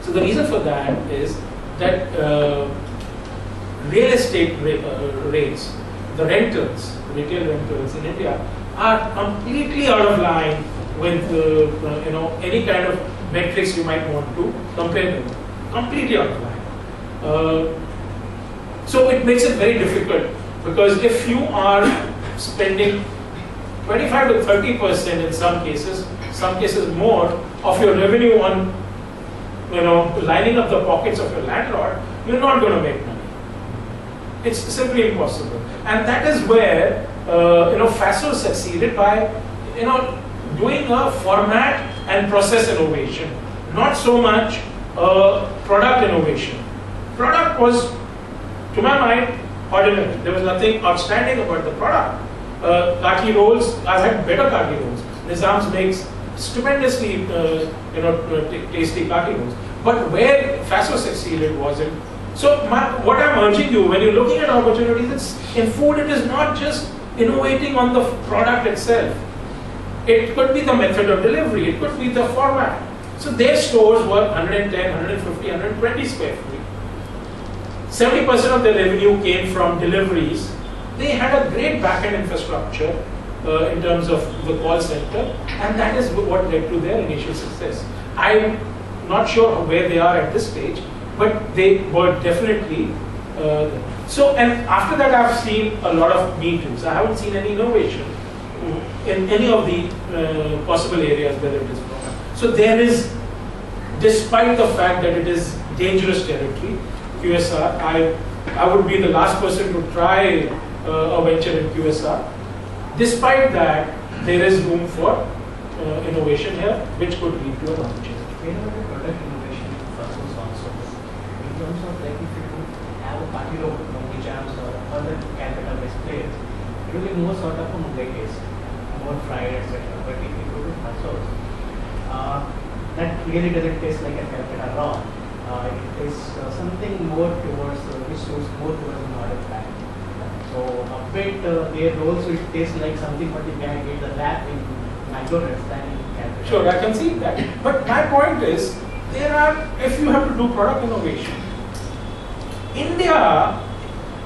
Speaker 1: So the reason for that is that real estate rates, the rentals, retail rentals in India are completely out of line with any kind of metrics you might want to compare them. Completely out of line. So it makes it very difficult, because if you are spending 25 to 30% in some cases more of your revenue on lining up the pockets of your landlord, you're not going to make money. It's simply impossible. And that is where Fasos succeeded by doing a format and process innovation, not so much product innovation. Product was, to my mind, ordinary. There was nothing outstanding about the product. Kaki rolls, I've had better kaki rolls. Nizam's makes stupendously tasty kaki rolls. But where Fasos succeeded was in. So what I'm urging you, when you're looking at opportunities, in food, it is not just innovating on the product itself. It could be the method of delivery. It could be the format. So their stores were 110, 150, 120 square feet. 70% of their revenue came from deliveries. They had a great back-end infrastructure in terms of the call center, and that is what led to their initial success. I'm not sure where they are at this stage, but they were definitely and after that I've seen a lot of Me Too's. I haven't seen any innovation in any of the possible areas whether it is product. So there is, despite the fact that it is dangerous territory, QSR, I would be the last person to try a venture in QSR. Despite that, there is room for innovation here, which could lead to an opportunity.
Speaker 7: Whenever the product innovation Fasos also, in terms of like if you have a party road, Monkey Jams or other Calcutta-based players, it will be more sort of a Mumbai case, more fried, etc. But if you go to Fasos, that really doesn't taste like a Calcutta raw. It tastes something more towards, which suits more towards an order pack. So a bit their rolls will taste like something what you can get the wrap in McDonald's than in Calcutta.
Speaker 1: Sure, I can see that. But my point is, if you have to do product innovation, India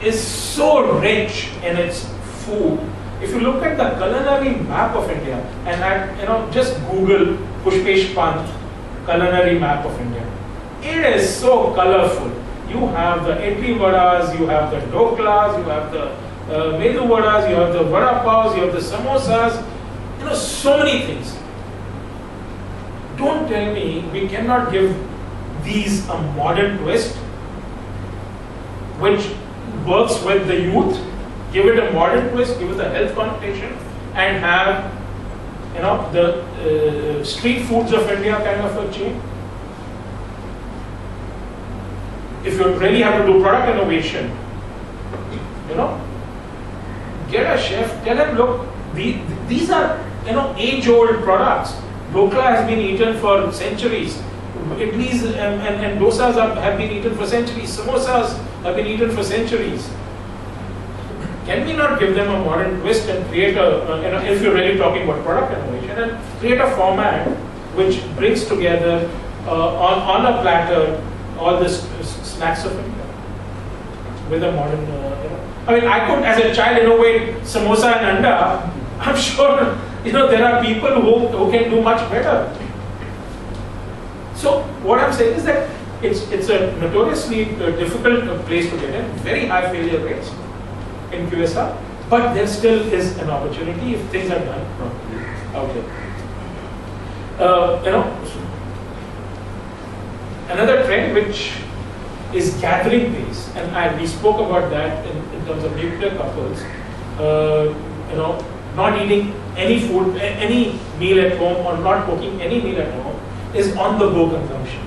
Speaker 1: is so rich in its food. If you look at the culinary map of India, and just Google Pushpesh Pant culinary map of India, it is so colorful. You have the idli vadas, you have the doklas, you have the medu vadas, you have the vada pavs, you have the samosas, so many things. Don't tell me we cannot give these a modern twist which works with the youth, give it a modern twist, give it a health connotation, and have the street foods of India kind of a chain. If you really have to do product innovation, get a chef, tell him, look, these are age-old products. Dokla has been eaten for centuries. Idlis and dosas have been eaten for centuries. Samosas have been eaten for centuries. Can we not give them a modern twist and create if you're really talking about product innovation, and create a format which brings together on a platter all the snacks of India with a modern, I could, as a child, innovate samosa and anda. I'm sure, there are people who can do much better. So what I'm saying is that it's a notoriously difficult place to get in, very high failure rates in QSR, but there still is an opportunity if things are done properly out there. Another trend which is gathering pace, and we spoke about that in terms of nuclear couples, not eating any food, any meal at home, or not cooking any meal at home, is on-the-go consumption.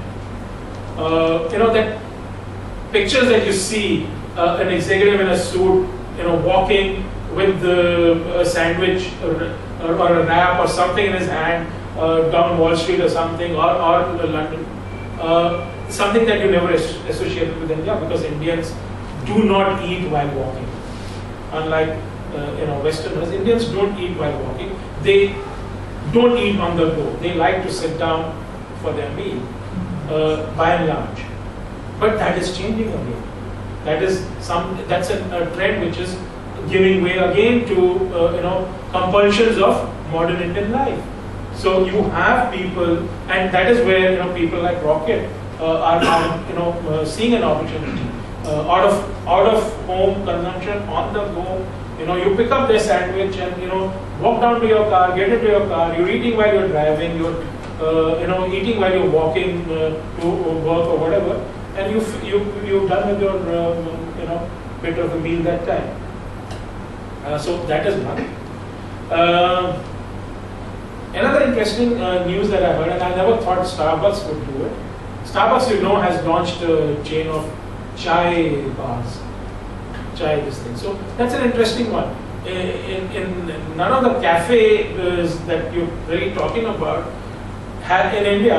Speaker 1: that pictures that you see an executive in a suit, walking with a sandwich or a wrap or something in his hand down Wall Street or something, or London. Something that you never associate with India, because Indians do not eat while walking. Unlike Westerners, Indians don't eat while walking. They don't eat on the go. They like to sit down for their meal, by and large. But that is changing again. That's a trend which is giving way again to compulsions of modern Indian life. So you have people, and that is where people like Rocket are seeing an opportunity. Out of home consumption, on the go. You pick up their sandwich and walk down to your car, get into your car. You're eating while you're driving. You're eating while you're walking to work or whatever, and you're done with your bit of a meal that time. So that is one. Another interesting news that I heard, and I never thought Starbucks would do it. Starbucks, has launched a chain of chai bars. Chai, this thing. So that's an interesting one. In none of the cafes that you're really talking about, in India,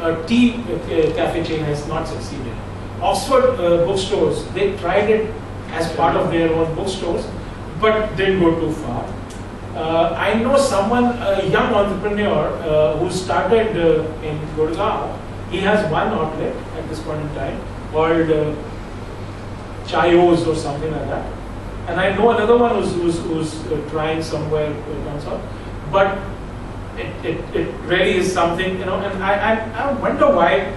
Speaker 1: a tea cafe chain has not succeeded. Oxford bookstores, they tried it as part of their own bookstores, but didn't go too far. I know someone, a young entrepreneur who started in Gurgaon. He has one outlet at this point in time called Chayos or something like that. And I know another one who's trying somewhere down south. But it really is something, and I wonder why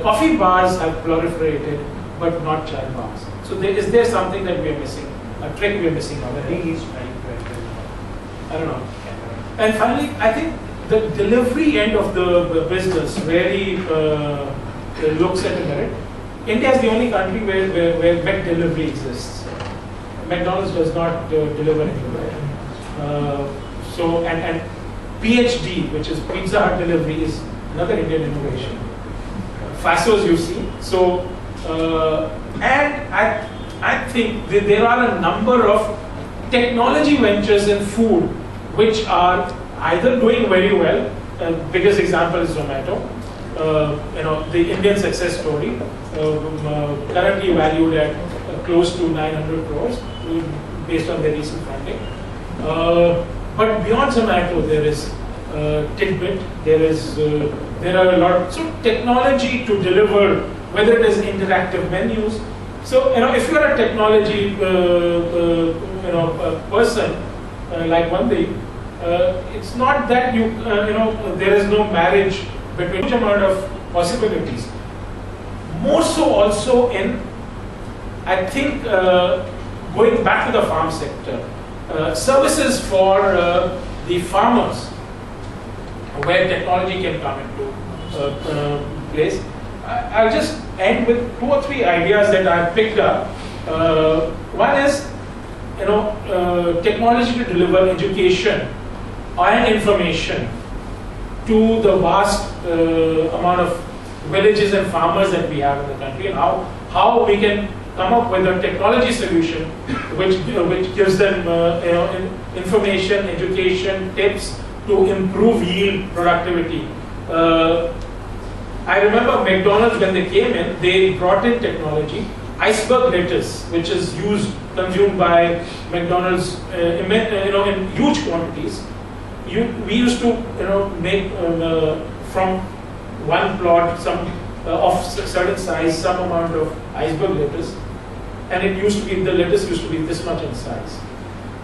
Speaker 1: coffee bars have proliferated, but not chai bars. So is there something that we are missing, a trick we are missing out there?
Speaker 7: He's trying to
Speaker 1: I don't know. And finally, I think the delivery end of the business really looks at the merit. India is the only country where Mac delivery exists. McDonald's does not deliver anywhere. And PHD, which is Pizza Hut delivery, is another Indian innovation. Fasos you see. So, and I think there are a number of technology ventures in food which are either doing very well. Biggest example is Zomato. The Indian success story, currently valued at close to 900 crores based on their recent funding. But beyond Zomato, there is Tidbit. There are a lot. So technology to deliver, whether it is interactive menus. So if you are a technology person like Vandi, it's not that there is no marriage between huge amount of possibilities. More so also in, I think, going back to the farm sector, services for the farmers, where technology can come into place. I'll just end with 2 or 3 ideas that I've picked up. One is, technology to deliver education and information to the vast amount of villages and farmers that we have in the country, and how we can come up with a technology solution which gives them information, education, tips to improve yield, productivity. I remember McDonald's, when they came in, they brought in technology, iceberg lettuce, which is consumed by McDonald's in huge quantities. We used to make from one plot of certain size some amount of iceberg lettuce, and the lettuce used to be this much in size.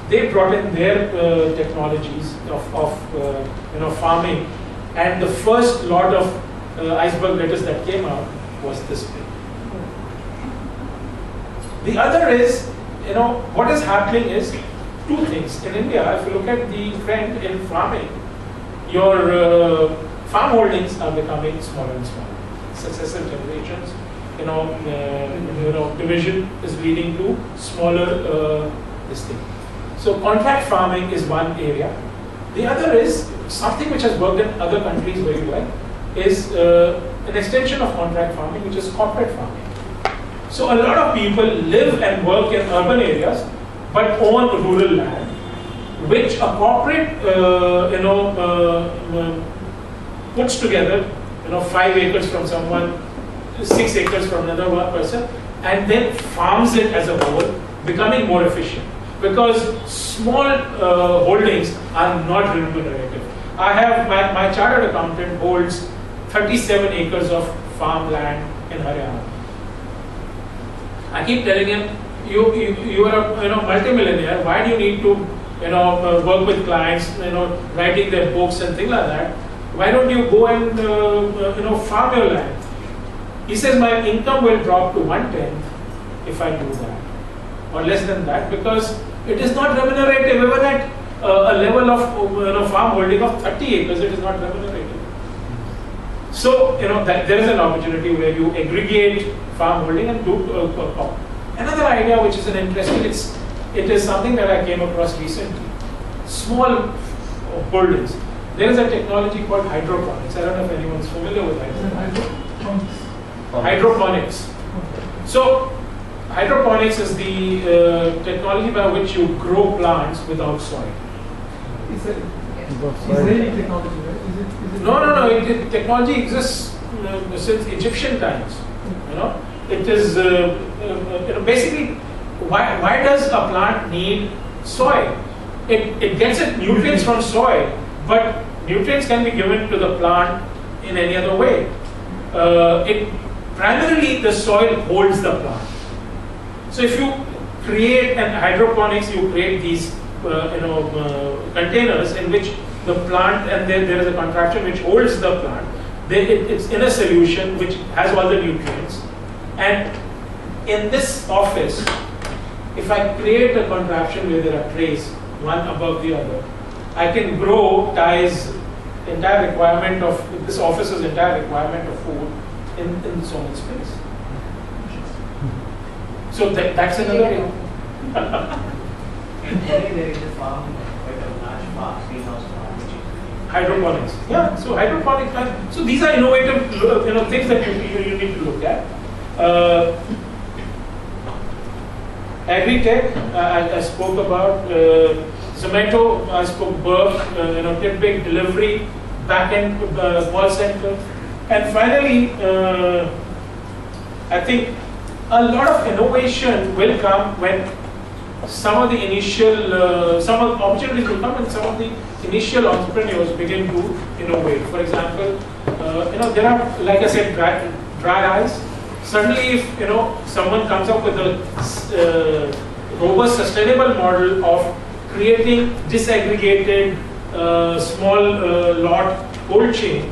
Speaker 1: They brought in their technologies of farming, and the first lot of iceberg lettuce that came out was this big. The other is, what is happening is 2 things. In India, if you look at the trend in farming, your farm holdings are becoming smaller and smaller. Successive generations, division is leading to smaller this thing. So contract farming is one area. The other is something which has worked in other countries very well, is an extension of contract farming, which is corporate farming. So a lot of people live and work in urban areas, but own rural land, which a corporate, puts together, 5 acres from someone, 6 acres from another one person, and then farms it as a whole, becoming more efficient. Because small holdings are not remunerative. I have my chartered accountant holds 37 acres of farmland in Haryana. I keep telling him, you are a multimillionaire. Why do you need to work with clients, writing their books and things like that? Why don't you go and farm your land? He says my income will drop to 1/10 if I do that, or less than that, because it is not remunerative. Even at a level of farm holding of 30 acres, it is not remunerative. So that there is an opportunity where you aggregate farm holding and do another idea, which is an interesting. It is something that I came across recently. Small holdings. There is a technology called hydroponics. I don't know if anyone is familiar with hydroponics. Hydroponics. So, hydroponics is the technology by which you grow plants without soil.
Speaker 4: It's a Israeli technology, right? Is it
Speaker 1: No. Technology exists since Egyptian times. It is basically why does a plant need soil? It gets its nutrients from soil, but nutrients can be given to the plant in any other way. Primarily, the soil holds the plant. So if you create an hydroponics, you create these containers in which the plant, and then there is a contraption which holds the plant. It's in a solution which has all the nutrients. And in this office, if I create a contraption where there are trays, one above the other, I can grow Ty's entire requirement of this office's entire requirement of food in so much space. So that's another thing.
Speaker 7: There is a farm, quite a large farm, greenhouse farm, which is
Speaker 1: Hydroponics. Yeah, so hydroponics. So these are innovative, things that you need to look at. Agri-tech, I spoke about. Zomato, I spoke Burke, Tidbit, delivery, back-end call center. And finally, I think a lot of innovation will come when some of the initial, some of the opportunities will come when some of the initial entrepreneurs begin to innovate. For example, there are, like I said, dry ice. Suddenly, if someone comes up with a robust, sustainable model of creating disaggregated, small lot cold chain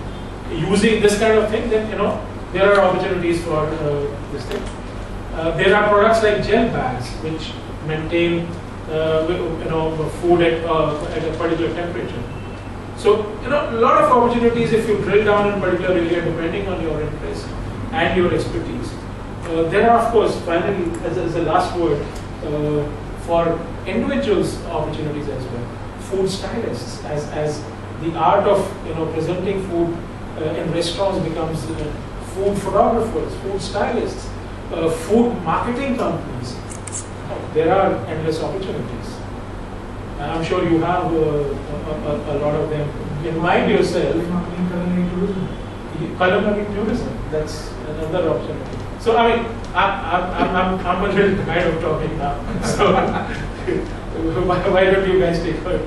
Speaker 1: using this kind of thing, then there are opportunities for this thing. There are products like gel bags which maintain food at a particular temperature. So a lot of opportunities if you drill down in particular area depending on your interest and your expertise. There are, of course, finally, as a last word, for individuals opportunities as well. Food stylists, as the art of presenting food in restaurants becomes food photographers, food stylists, food marketing companies. There are endless opportunities. I'm sure you have a lot of them. In mind yourself, culinary tourism. That's another opportunity. So I mean, I'm a little tired of talking now. So why don't you guys take her?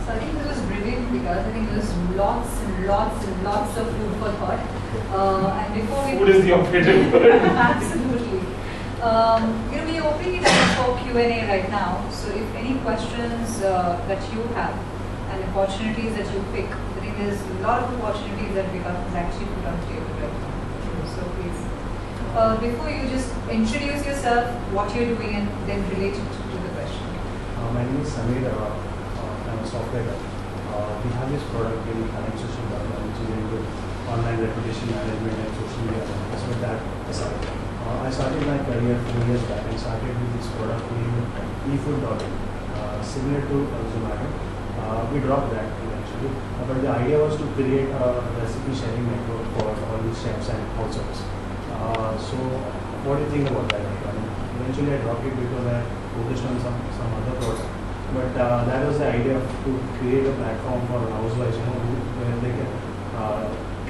Speaker 5: So I think this was brilliant because I think there's lots and lots and lots of food for thought. And before we
Speaker 1: food is the operative word.
Speaker 5: Absolutely. We are opening it up for Q&A right now. So if any questions that you have and opportunities that you pick, I think there's a lot of opportunities that Vikas has actually put on the table right now. So please. Before you just introduce yourself, what you're doing, and then relate it to the question.
Speaker 6: My name is Samir. I'm a software guy. We have this product in Connect Social Media, which is into online reputation management and social media analytics. With that aside, I started my career 4 years back and started with this product named eFood.in, similar to Zomato. We dropped that in actually. But the idea was to create a recipe sharing network for all these chefs and households. So what do you think about that? I mean, eventually I dropped it because I focused on some other product. But that was the idea to create a platform for housewives, where they can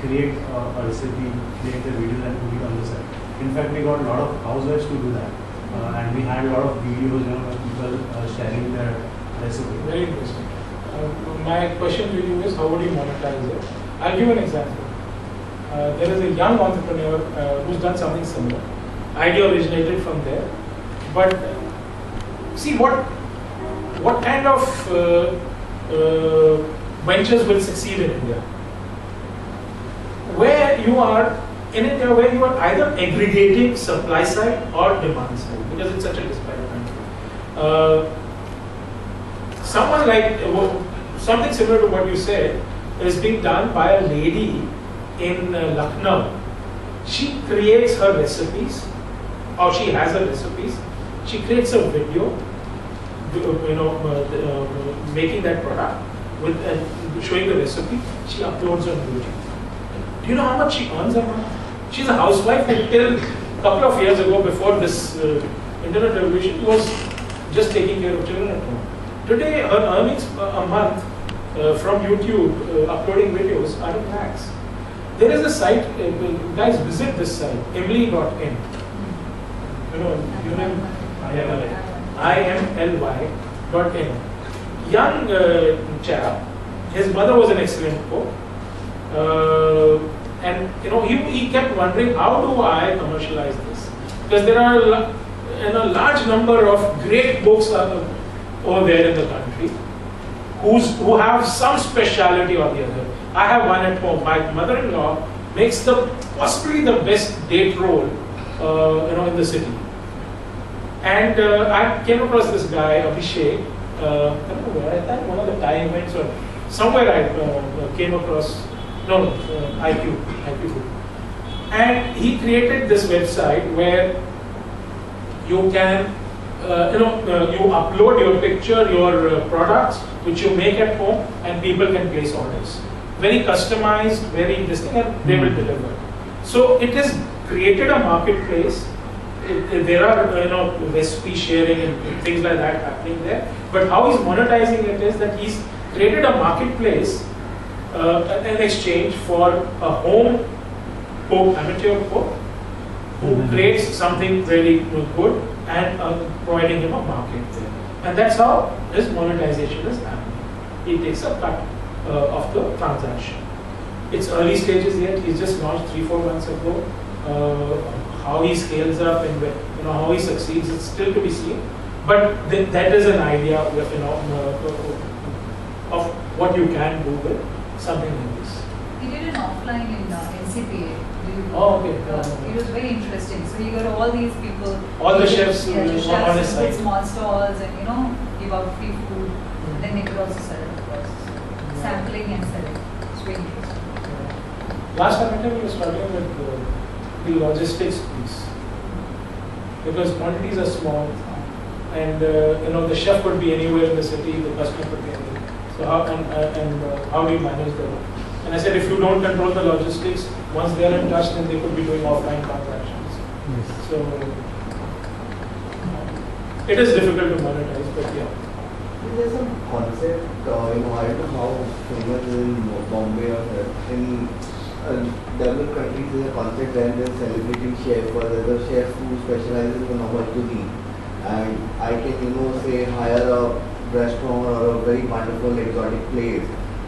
Speaker 6: create a recipe, create the videos and put it on the site. In fact, we got a lot of housewives to do that. And we had a lot of videos, of people sharing their recipe.
Speaker 1: Very interesting. My question to you is, how would you monetize it? I'll give an example. There is a young entrepreneur who's done something similar. Idea originated from there. But see what kind of ventures will succeed in India? Where you are in India, where you are either aggregating supply side or demand side, because it's such a disparate country. Someone like something similar to what you said is being done by a lady in Lucknow. She creates her recipes, or she has her recipes. She creates a video, making that product with showing the recipe. She uploads on YouTube. Do you know how much she earns a month? She's a housewife until a couple of years ago, before this internet revolution, was just taking care of children at home. Today, her earnings a month from YouTube, uploading videos, are in lakhs. There is a site, guys, visit this site, imly.in. IMLY.in. Young chap, his mother was an excellent cook. And he kept wondering, how do I commercialize this? Because there are a large number of great books over there in the country who have some speciality or the other. I have one at home. My mother-in-law makes possibly the best date roll, in the city. And I came across this guy, Abhishek. I don't know where. I think one of the Thai events or somewhere I came across. IQ Group. And he created this website where you can, you upload your picture, your products, which you make at home, and people can place orders. Very customized, very interesting, and they will deliver. So it has created a marketplace. There are, recipe sharing and things like that happening there. But how he's monetizing it is that he's created a marketplace, an exchange for a home cook, amateur cook, who creates something very good and providing him a market there. And that's how his monetization is happening. He takes a cut of the transaction. It's early stages yet. He's just launched 3-4 months ago. How he scales up and how he succeeds, it's still to be seen. But that is an idea of what you can do with something like this.
Speaker 5: He did an offline in NCPA.
Speaker 1: Oh, okay.
Speaker 5: It was very interesting. So you got all these people,
Speaker 1: all the chefs
Speaker 5: on his
Speaker 1: site,
Speaker 5: small stalls, and give out free food. And then they could also sell it, of course. Sampling and selling. It's very interesting.
Speaker 1: Last time we were struggling with the logistics piece, because quantities are small, and the chef could be anywhere in the city, the customer could be anywhere. So how how do you manage that? And I said, if you don't control the logistics, once they are in touch, then they could be doing offline transactions.
Speaker 6: Yes.
Speaker 1: So it is difficult to monetize, but yeah.
Speaker 8: There's some concept, I don't know how famous in Bombay or in developed countries, there's a concept where there's a celebrity chef or there's a chef who specializes in normal cuisine. And I can, say, hire a restaurant or a very wonderful exotic place,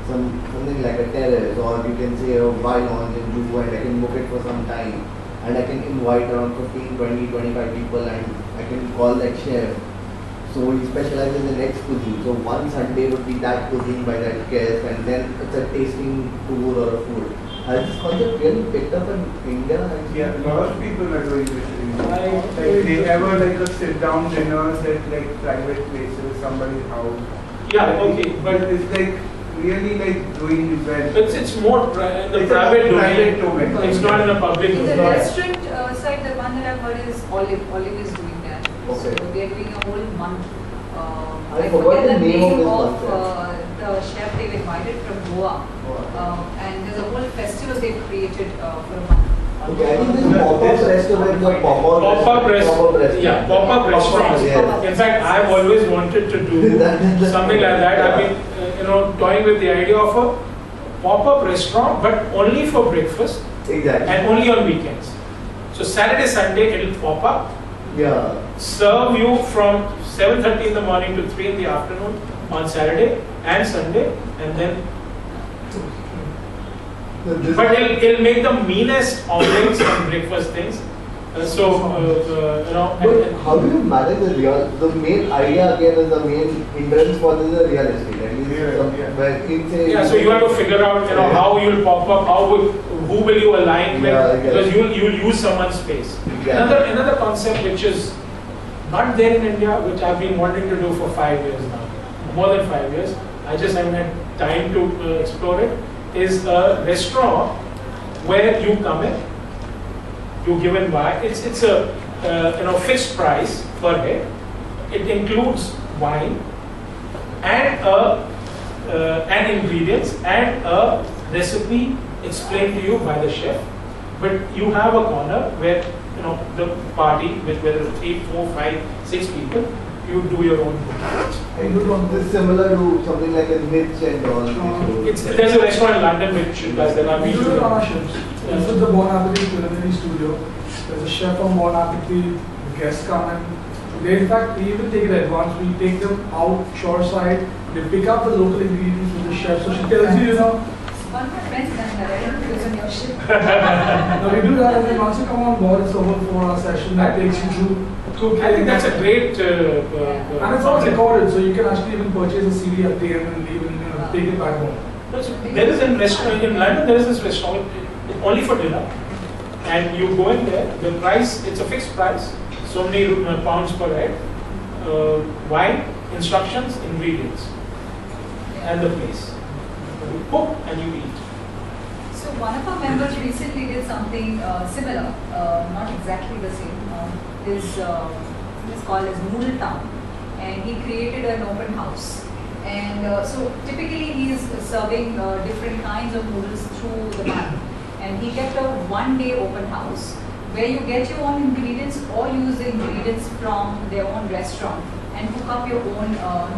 Speaker 8: something like a terrace, or you can say a wine lounge in Juhu, and I can book it for some time. And I can invite around 15, 20, 25 people, and I can call that chef. So he specializes in X cuisine. So one Sunday would be that cuisine by that guest, and then it's a tasting tour or a food. Has this concept really picked up in India?
Speaker 3: Yeah, a lot of people are doing this. They have a sit-down dinners at private places, somebody's house.
Speaker 1: Yeah, okay,
Speaker 3: but it's really doing events.
Speaker 1: It's more in the private domain. It's not in a public
Speaker 5: In the
Speaker 1: domain.
Speaker 5: restaurant side, the one that I've heard is Olive. Olive is doing that.
Speaker 8: Okay.
Speaker 5: So they are doing a whole month.
Speaker 8: I forgot the name of this
Speaker 5: of
Speaker 8: concept.
Speaker 5: the chef they've invited from Goa, and there's a whole festival they've created for a month.
Speaker 8: Okay, I think this pop-up restaurant, the
Speaker 1: Pop-up restaurant. Yeah, pop-up restaurants.
Speaker 8: Yeah.
Speaker 1: In fact, I've always wanted to do something like that. I've been, toying with the idea of a pop-up restaurant, but only for breakfast
Speaker 8: Exactly.
Speaker 1: and only on weekends. So Saturday, Sunday, it'll pop up,
Speaker 8: Yeah.
Speaker 1: serve you from 7:30 in the morning to 3 in the afternoon on Saturday and Sunday, and then. But it'll make the meanest omelets and breakfast things.
Speaker 8: But how do you manage the main idea again is the main hindrance for this is the real estate. At least where it's a.
Speaker 1: Yeah, so you have to figure out, how you'll pop up, who will you align with, because you'll use someone's space. Another concept which is not there in India, which I've been wanting to do for 5 years now, more than 5 years. I just haven't had time to explore it. Is a restaurant where you come in, you give and buy. It's a fixed price per head. It includes wine and ingredients and a recipe explained to you by the chef. But you have a corner where the party, with whether it's 3, 4, 5, 6 people, you do your own food.
Speaker 8: And this is similar to something like a niche and all.
Speaker 1: There's a restaurant in London which does that.
Speaker 4: We do it on our ships. This is the Bon Appetit Culinary Studio. There's a chef from Bon Appetit. The guests come and they, in fact, we even take it advanced. We take them out shoreside. They pick up the local ingredients with the chef. So she tells you,
Speaker 5: One of my friends done that. I didn't use on your ship.
Speaker 4: No, we do that, and then once you come on board, it's a whole 4-hour session that takes you through cooking.
Speaker 1: I think that's a great.
Speaker 4: And it's all recorded, so you can actually even purchase a CD at the end and even take it back home.
Speaker 1: There is a restaurant in London. There is this restaurant only for dinner, and you go in there. The price, it's a fixed price, so many pounds per head. Wine, instructions, ingredients, and the place. You cook and you eat.
Speaker 5: So one of our members recently did something similar, not exactly the same. It's called as Noodle Town, and he created an open house. And so typically he's serving different kinds of noodles through the month. And he kept a one-day open house where you get your own ingredients or use the ingredients from their own restaurant and cook up your own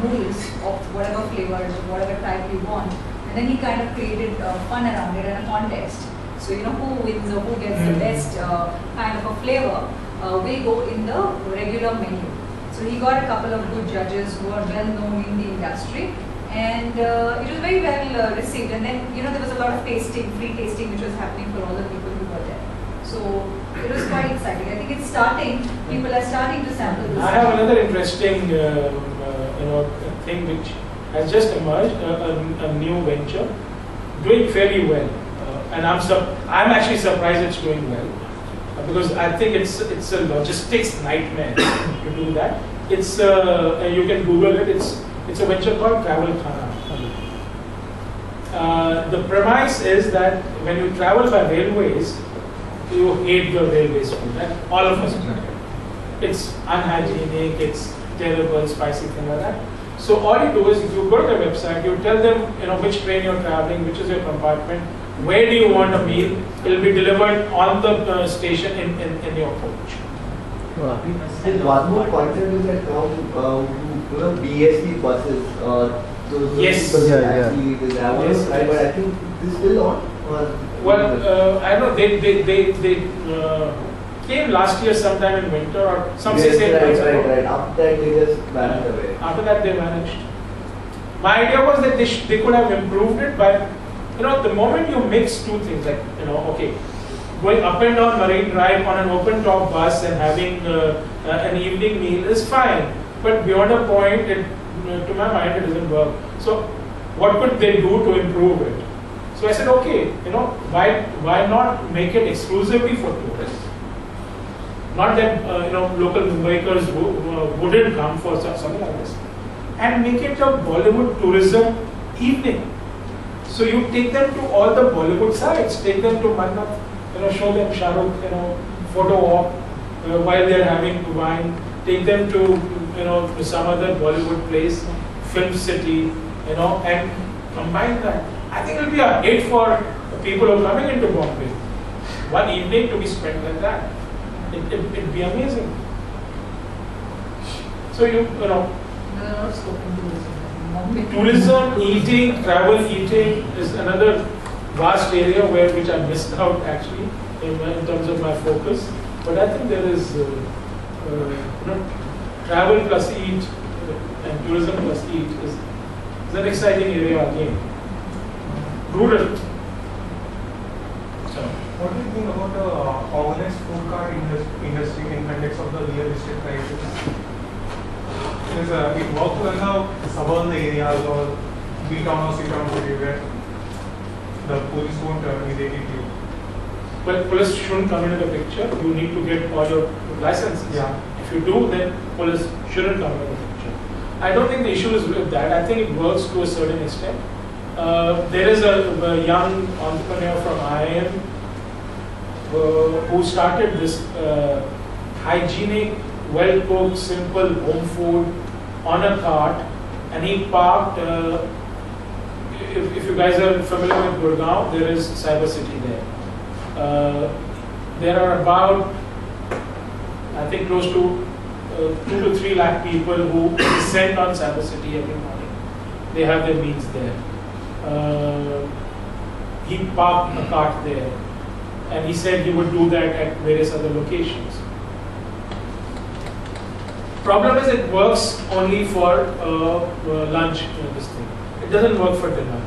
Speaker 5: noodles of whatever flavors or whatever type you want. And then he kind of created fun around it and a contest. So who wins or who gets the best kind of a flavor will go in the regular menu. So he got a couple of good judges who are well known in the industry, and it was very well received. And then there was a lot of tasting, free tasting, which was happening for all the people who were there. So it was quite exciting. I think it's starting. People are starting to sample this.
Speaker 1: I have another interesting, thing which has just emerged, a new venture, doing fairly well, and I'm actually surprised it's doing well, because I think it's a logistics nightmare to do that. It's you can Google it. It's a venture called Travel Khana. The premise is that when you travel by railways, you hate the railways food, and all of us do. It's unhygienic, it's terrible, spicy, thing like that. So all you do is you go to the website, you tell them which train you're traveling, which is your compartment, where do you want a meal. It'll be delivered on the station in your coach.
Speaker 8: There's one more concept is that BSP buses.
Speaker 1: Yes.
Speaker 8: Actually, yes. But I think this is still on.
Speaker 1: Well, I know they came last year sometime in winter or some 6-8 months ago.
Speaker 8: Right. After that they just vanished away.
Speaker 1: After that they vanished. My idea was that they could have improved it by, the moment you mix two things, like, going up and down Marine Drive on an open top bus and having an evening meal is fine. But beyond a point, to my mind, it doesn't work. So what could they do to improve it? So I said, okay, why not make it exclusively for tourists? Not that local Mumbaikars wouldn't come for something like this, and make it a Bollywood tourism evening. So you take them to all the Bollywood sites, take them to Mannat, show them Shah Rukh, photo walk while they're having wine. Take them to some other Bollywood place, Film City, and combine that. I think it will be a hit for people who are coming into Bombay. One evening to be spent like that. It'd be amazing. So tourism, eating, travel, eating is another vast area which I missed out actually in terms of my focus. But I think there is travel plus eat and tourism plus eat is an exciting area again. Rural. So,
Speaker 9: what do you think about the organized food cart industry in context of the real estate crisis? Because it works well in the suburban areas or B-town or C-town city where the police won't irritate you.
Speaker 1: Well, police shouldn't come into the picture. You need to get all your licenses.
Speaker 9: Yeah.
Speaker 1: If you do, then police shouldn't come into the picture. I don't think the issue is with that. I think it works to a certain extent. There is a young entrepreneur from IIM who started this hygienic, well-cooked, simple home food on a cart, and he parked. If you guys are familiar with Gurgaon, there is Cyber City there. There are about, I think, close to 2 to 3 lakh people who descend on Cyber City every morning. They have their meals there. He parked a cart there, and he said he would do that at various other locations. Problem is, it works only for lunch. This thing, it doesn't work for dinner.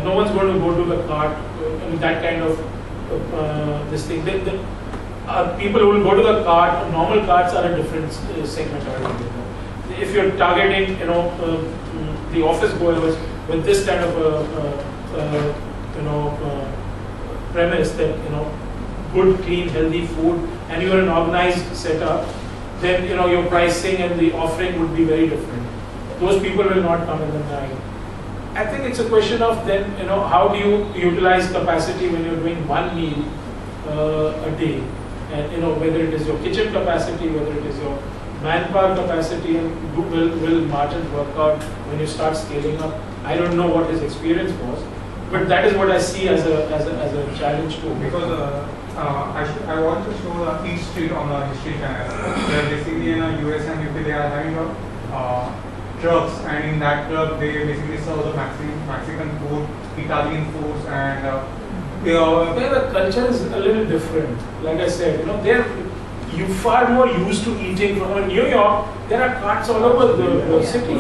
Speaker 1: No one's going to go to the cart in that kind of this thing. People who will go to the cart, normal carts are a different segment altogether. If you're targeting, the office goers with this kind of premise that good, clean, healthy food, and you're an organized setup, then your pricing and the offering would be very different. Those people will not come in the night. I think it's a question of then how do you utilize capacity when you're doing one meal a day, and whether it is your kitchen capacity, whether it is your manpower capacity, and will margins work out when you start scaling up? I don't know what his experience was, but that is what I see as a challenge too.
Speaker 9: Because I want to show Eat Street on the History Channel. Where basically in US and UK they are having trucks, and in that truck they basically serve the Mexican food, Italian foods, and
Speaker 1: the culture is a little different. Like I said, you're far more used to eating from New York. There are carts all over the city.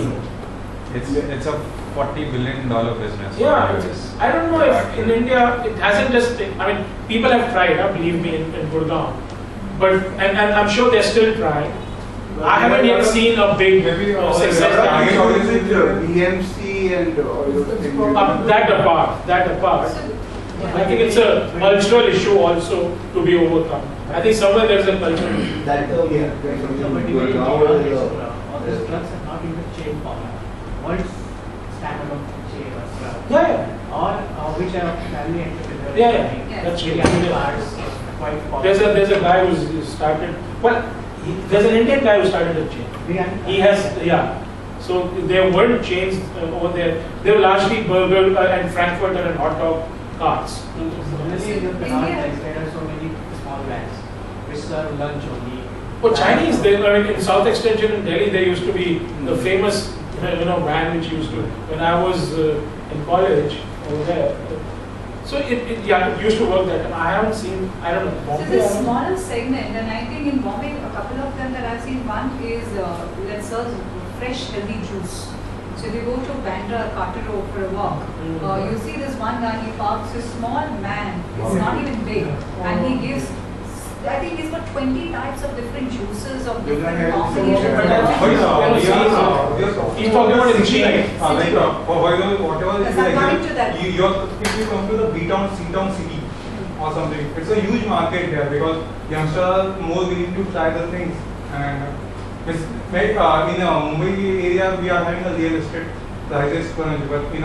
Speaker 2: It's a $40 billion business.
Speaker 1: Yeah, I don't know if in India it hasn't just. I mean, people have tried. Believe me, in Gurgaon, but and I'm sure they're still trying. I haven't yet seen a big success.
Speaker 3: BMC and all those things.
Speaker 1: That apart. I think it's a cultural issue also to be overcome. I think somewhere there's a cultural issue.
Speaker 8: That
Speaker 7: all these drugs are not in the chain format. One standalone chain or club.
Speaker 1: Yeah.
Speaker 7: Or which are family entrepreneurs.
Speaker 1: Yeah. That's true.
Speaker 7: Quite popular.
Speaker 1: There's a guy who's started. Well, there's an Indian guy who started a chain. He has, So there weren't chains over there. They were largely burger and Frankfurter and hot dog carts.
Speaker 7: Similarly, in the Connaught, there are so many small vans which serve lunch only.
Speaker 1: Well, Chinese, in South Extension in Delhi, there used to be the famous van which used to, when I was in college over there. So it used to work that. I haven't seen, I don't know.
Speaker 5: So it's a smaller segment, and I think in Bombay, a couple of them that I've seen, one is that serves fresh, healthy juice. So if you go to Bandra, Carter Road for a walk, you see this one guy, he parks a small man, it's not even big, and he gives, I think he's got 20 types of different juices of different combinations.
Speaker 1: He's talking about in China.
Speaker 9: Whatever
Speaker 5: Yes, I'm coming to that.
Speaker 9: if you come to the B-town, C-town city or something, it's a huge market there because youngsters are more willing to try the things. And in Mumbai area, we are having a real estate crisis, but in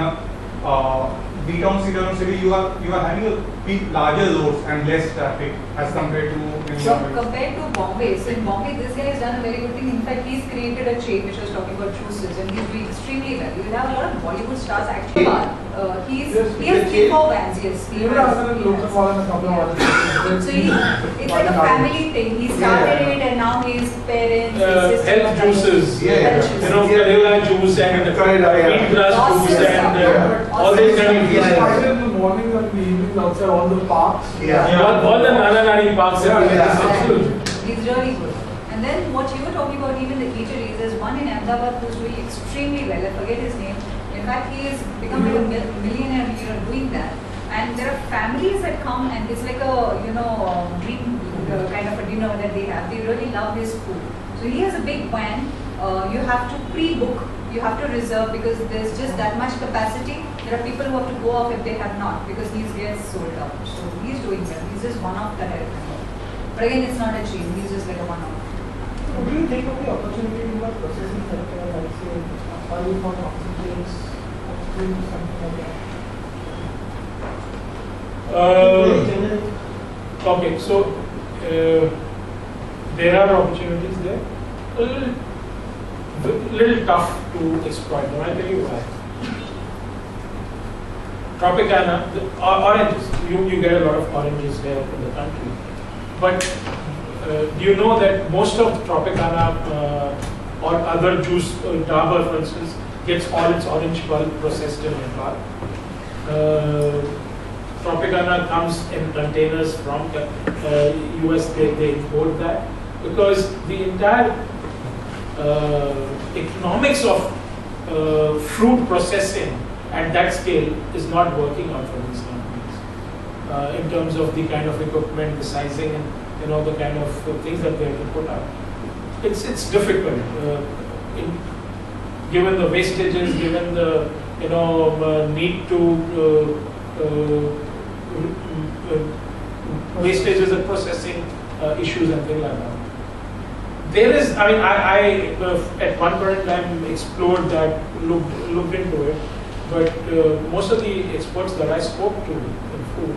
Speaker 9: B-town, C-town city, you are having a big larger roads and less traffic as compared to many
Speaker 5: So
Speaker 9: other.
Speaker 5: compared to Bombay, so in Bombay this guy has done a very good thing. In fact, he's created a chain which was talking about juices, and he's doing extremely well. You will have a lot of Bollywood stars actually. He has 3-4 bands, yes. He
Speaker 4: Even
Speaker 5: has-
Speaker 4: after
Speaker 5: he
Speaker 4: local
Speaker 5: has.
Speaker 4: foreign company.
Speaker 5: So it's like a family thing. He started it and now his parents, his sister,
Speaker 1: Health juices,
Speaker 5: Health juices.
Speaker 1: you know, Kerala juice and wheatgrass juice and all these kind of
Speaker 4: He
Speaker 1: juices.
Speaker 4: started in the morning and the evening outside all the parks.
Speaker 1: All the Nana Nani parks and
Speaker 5: He's really good. And then what you were talking about, even the eateries, there's one in Ahmedabad who's doing extremely well. I forget his name. In fact, he has become like a millionaire, doing that. And there are families that come and it's like a, dream kind of a dinner that they have. They really love his food. So he has a big van. You have to pre-book. You have to reserve because there's just that much capacity. There are people who have to go off if they have not because these gets sold out. So he's doing well. He's just one of that I remember. But again, it's not a chain. He's just like a one-off.
Speaker 7: What do you think of the opportunity in the processing sector, like say, oil for oxygens, doing something like that? Very generic.
Speaker 1: Okay, so there are opportunities there. Little tough to exploit them. I'll tell you why. Tropicana, the oranges, you get a lot of oranges there in the country. But do you know that most of Tropicana or other juice, Dabur for instance, gets all its orange pulp processed in Nepal? Tropicana comes in containers from US, they import that because the entire economics of fruit processing at that scale is not working out for these companies in terms of the kind of equipment, the sizing, and the kind of things that they have to put out. It's difficult given the wastages, given the need to wastages and processing issues and things like that. There is, I at one point in time explored that, looked into it, but most of the experts that I spoke to in food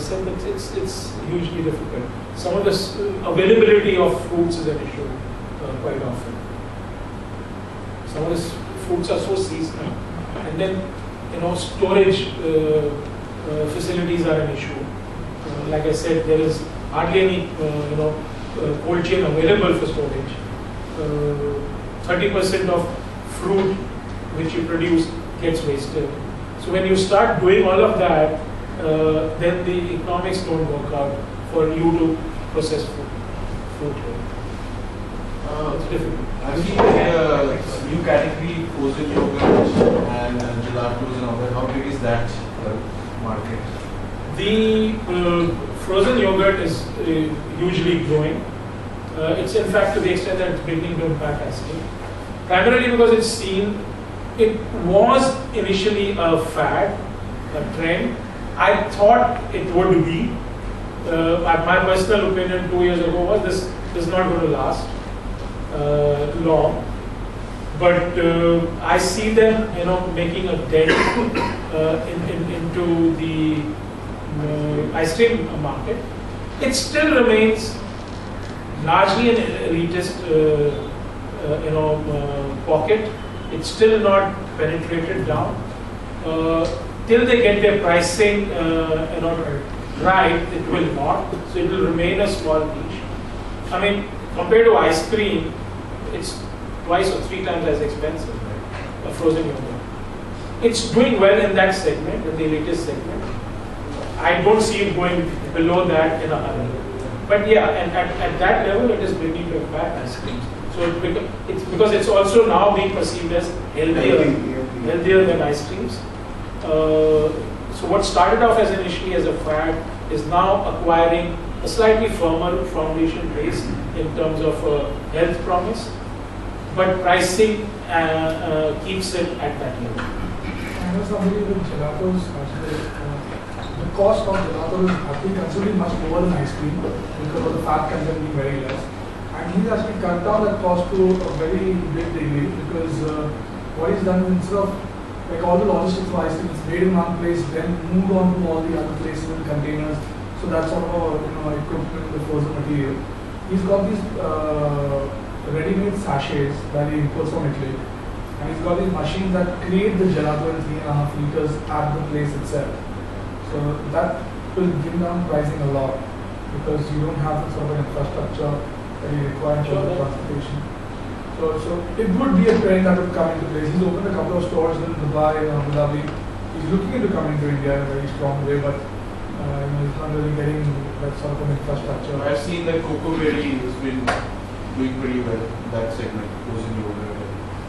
Speaker 1: said that it's hugely difficult. Some of the availability of fruits is an issue quite often. Some of the fruits are so seasonal, and then storage facilities are an issue. Like I said, there is hardly any cold chain available for storage. 30% of fruit which you produce gets wasted. So when you start doing all of that, then the economics don't work out for you to process fruit. It's difficult.
Speaker 10: I've seen a new category, frozen yogurt and gelatos and all that. How big is that market?
Speaker 1: The frozen yogurt is hugely growing. It's in fact to the extent that it's beginning to impact ice cream. Primarily because it's seen, it was initially a fad, a trend. I thought it would be. My personal opinion 2 years ago was this is not going to last long. But I see them, making a dent into the ice cream market. It still remains largely an elitist, pocket. It's still not penetrated down. Till they get their pricing, right, it will not. So it will remain a small niche. I mean, compared to ice cream, it's twice or 3 times as expensive, a frozen yogurt. It's doing well in that segment, in the elitist segment. I don't see it going below that in a hurry. But yeah, and at that level, it is beginning to impact ice cream. So it's because it's also now being perceived as healthier than ice creams. So what started off as initially as a fad is now acquiring a slightly firmer foundation base in terms of health promise, but pricing keeps it at that level.
Speaker 4: I know somebody with gelatos, the cost of gelato is actually considerably much lower than ice cream because of the fat content being very less. And he's actually cut down that cost to a very big degree because what he's done is instead of like all the logistics wise, it's made in one place, then moved on to all the other places in containers. So that's sort of equipment, the frozen material. He's got these ready-made sachets that he imports from Italy, and he's got these machines that create the gelato in 3.5 liters at the place itself. So that will bring down pricing a lot because you don't have the sort of infrastructure that you require for the transportation. So it would be a trend that would come into place. He's opened a couple of stores in Dubai and Abu Dhabi. He's looking into coming to India in a very strong way, but he's not really getting that sort of an infrastructure.
Speaker 10: I've seen that Coco Berry has been doing pretty well in that segment, frozen yogurt.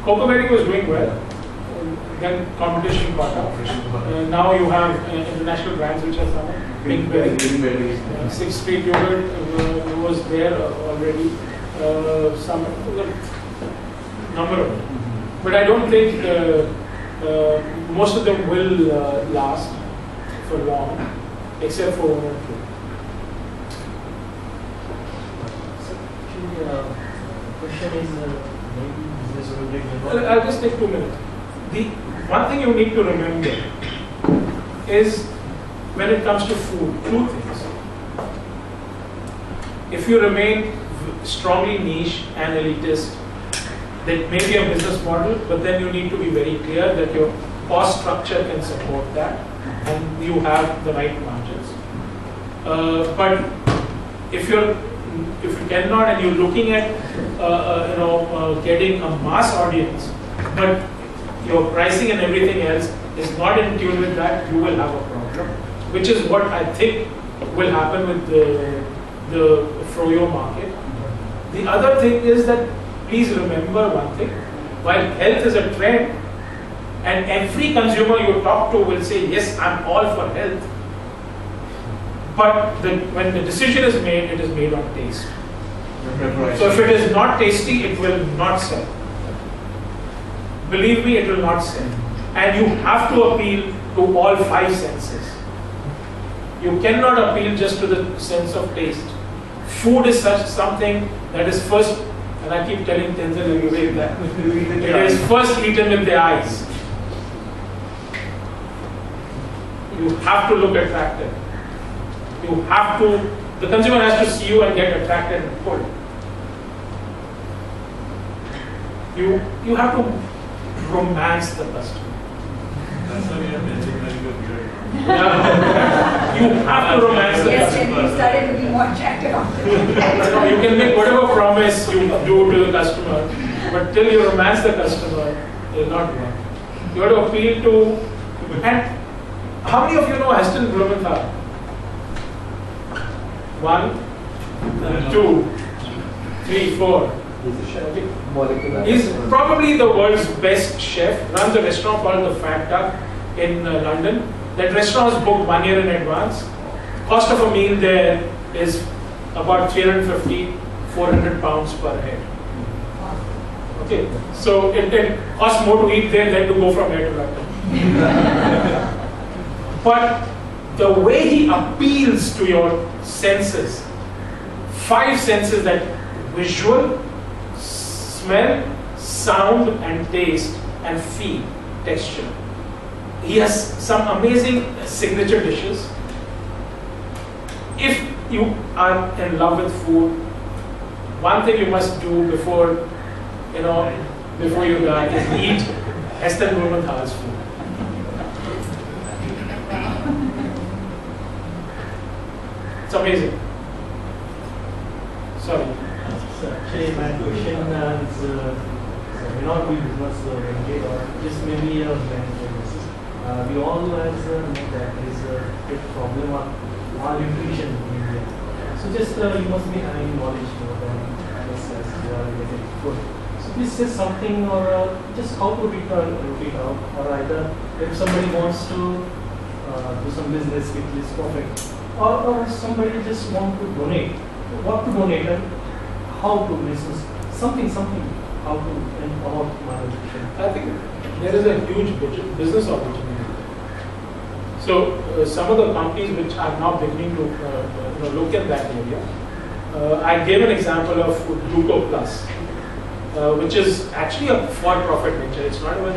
Speaker 1: Coco Berry was doing well. Then competition caught up. Now you have international brands which are coming. Pink Berry, Sixth Street Yogurt was there already. Some number of them. But I don't think most of them will last for long, except for one or two.
Speaker 7: Question is maybe business oriented.
Speaker 1: I'll just take 2 minutes. The one thing you need to remember is when it comes to food, two things. If you remain strongly niche and elitist, that may be a business model, but then you need to be very clear that your cost structure can support that and you have the right margins. But if you cannot and you're looking at getting a mass audience, but your pricing and everything else is not in tune with that, you will have a problem, which is what I think will happen with the froyo market. The other thing is that please remember one thing, while health is a trend and every consumer you talk to will say, yes, I'm all for health, but when the decision is made, it is made on taste. So if it is not tasty, it will not sell. Believe me, it will not sell. And you have to appeal to all 5 senses. You cannot appeal just to the sense of taste. Food is something that is first, and I keep telling Tenzin and Vivek that, it is first eaten with the eyes. You have to look attractive. You have to, the consumer has to see you and get attracted and pulled. You have to romance the customer.
Speaker 10: That's why we are mentioning very good.
Speaker 1: You have to romance the
Speaker 5: Yes,
Speaker 1: customer.
Speaker 5: and you started to be more attractive after that.
Speaker 1: You can make whatever promise you do to the customer, but till you romance the customer, it will not work. You have to appeal to, and how many of you know Heston Blumenthal? 1, 2, 3, 4. He's probably the world's best chef, runs a restaurant called the Fat Duck in London. That restaurant is booked 1 year in advance. Cost of a meal there is about 350, 400 pounds per head. Okay, so it costs more to eat there than to go from here to London. But the way he appeals to your senses, 5 senses, that visual, smell, sound and taste and feel, texture. He has some amazing signature dishes. If you are in love with food, one thing you must do before you die is eat Heston Blumenthal's food. It's amazing. Sorry.
Speaker 7: So actually, my question is, may not be business oriented or just maybe a brand business. We all know that there is a big problem of malnutrition in India. So just you must be having knowledge more than us as you are related to food. So this is something, or just how to root it out, or either if somebody wants to do some business which is perfect, or somebody just want to donate, what to donate and how to business, something, how to empower malnutrition.
Speaker 1: I think there is a huge business opportunity. So some of the companies which are now beginning to look at that area. I gave an example of Gluco Plus, which is actually a for-profit venture. It's not even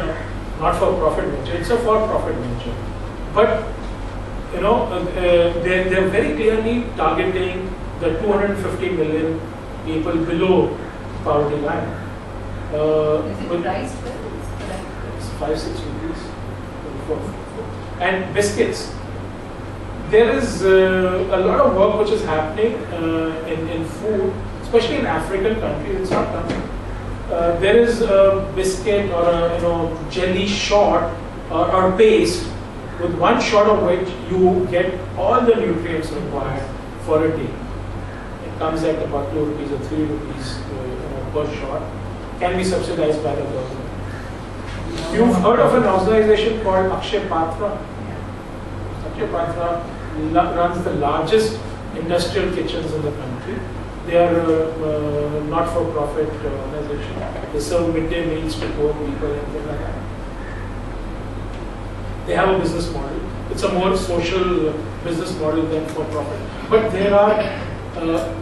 Speaker 1: not-for-profit venture. It's a for-profit venture, but they're very clearly targeting the 250 million people below poverty line.
Speaker 5: Is it priced well?
Speaker 1: It's 5-6 rupees. And biscuits. There is a lot of work which is happening in food, especially in African countries. It's not coming. There is a biscuit or a jelly shot or paste, with one shot of which you get all the nutrients required for a day. It comes at about 2 rupees or 3 rupees per shot. Can be subsidized by the government. You've heard of an organization called Akshay Patra? Akshay Patra runs the largest industrial kitchens in the country. They are a not-for-profit organization. They serve midday meals to poor people and things like that. They have a business model. It's a more social business model than for-profit. But there are,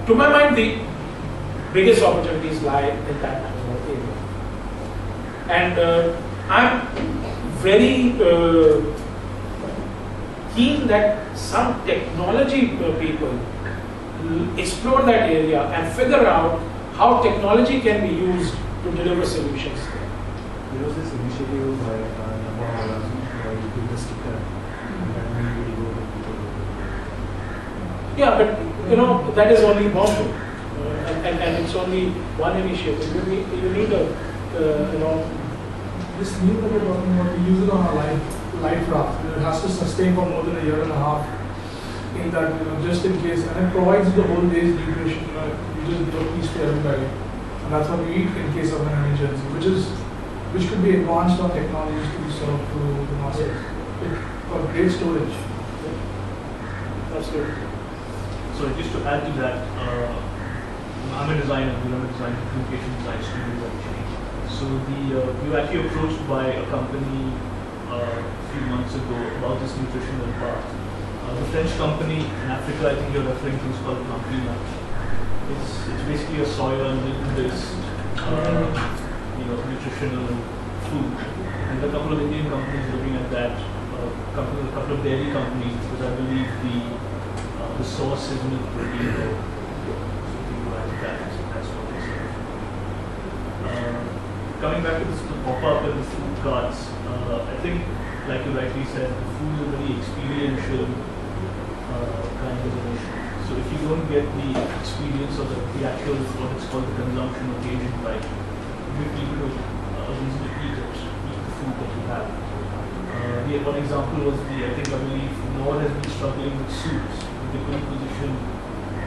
Speaker 1: to my mind, the biggest opportunities lie in that area. And I'm very keen that some technology people explore that area and figure out how technology can be used to deliver solutions.
Speaker 6: There was this initiative by you put the sticker and that made video.
Speaker 1: Yeah, but that is only Bombay, and it's only one initiative. You need a
Speaker 4: This new that we're talking about, we use it on our life raft. It has to sustain for more than a year and a half. In that, just in case, and it provides the whole day's nutrition. You just give a piece to everybody, and that's what we eat in case of an emergency, which could be advanced on technologies to be served to the masses. For great storage.
Speaker 1: Absolutely.
Speaker 11: So just to add to that, I'm a designer. I'm a designer, communication design student actually. So we were actually approached by a company a few months ago about this nutritional part. The French company in Africa, I think you're referring to, is called Campina. It's basically a soya and milk-based, nutritional food. And a couple of Indian companies looking at that. A couple of dairy companies, because I believe the source is milk protein or something like that. That's what they say. Coming back to the pop-up and the food carts, I think, like you rightly said, the food is a very experiential kind of an issue. So if you don't get the experience of the actual, what it's called, the consumption occasion, like you people to reasonably eat the food that you have. One example was I believe Noor has been struggling with soups, with the good position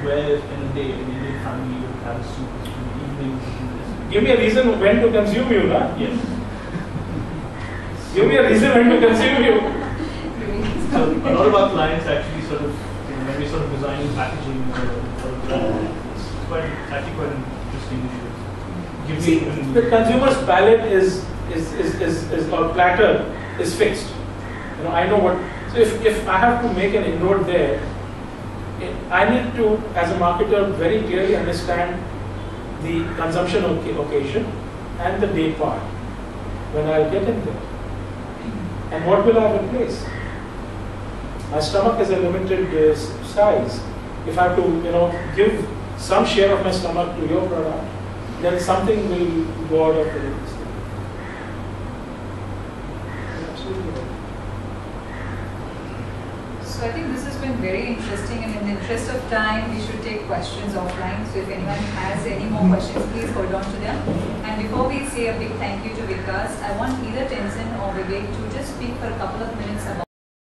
Speaker 11: where in a day an Indian family would have a soup in the evenings.
Speaker 1: Give me a reason when to consume you, huh?
Speaker 11: Yes.
Speaker 1: Give me a reason when to consume you.
Speaker 11: So a lot of our clients actually sort of, when we sort of designing packaging for the brand, it's actually quite an interesting issue.
Speaker 1: See, the consumer's palate is or platter is fixed. I know what. So if I have to make an inroad there, I need to, as a marketer, very clearly understand the consumption occasion and the day part when I'll get in there. And what will I replace? My stomach is a limited size. If I have to, give some share of my stomach to your product, then something will go out of the list. Absolutely right.
Speaker 5: So I think this has been very interesting, and in the interest of time, we should take questions offline. So if anyone has any more questions, please hold on to them. And before we say a big thank you to Vikas, I want either Tenzin or Vivek to just speak for a couple of minutes about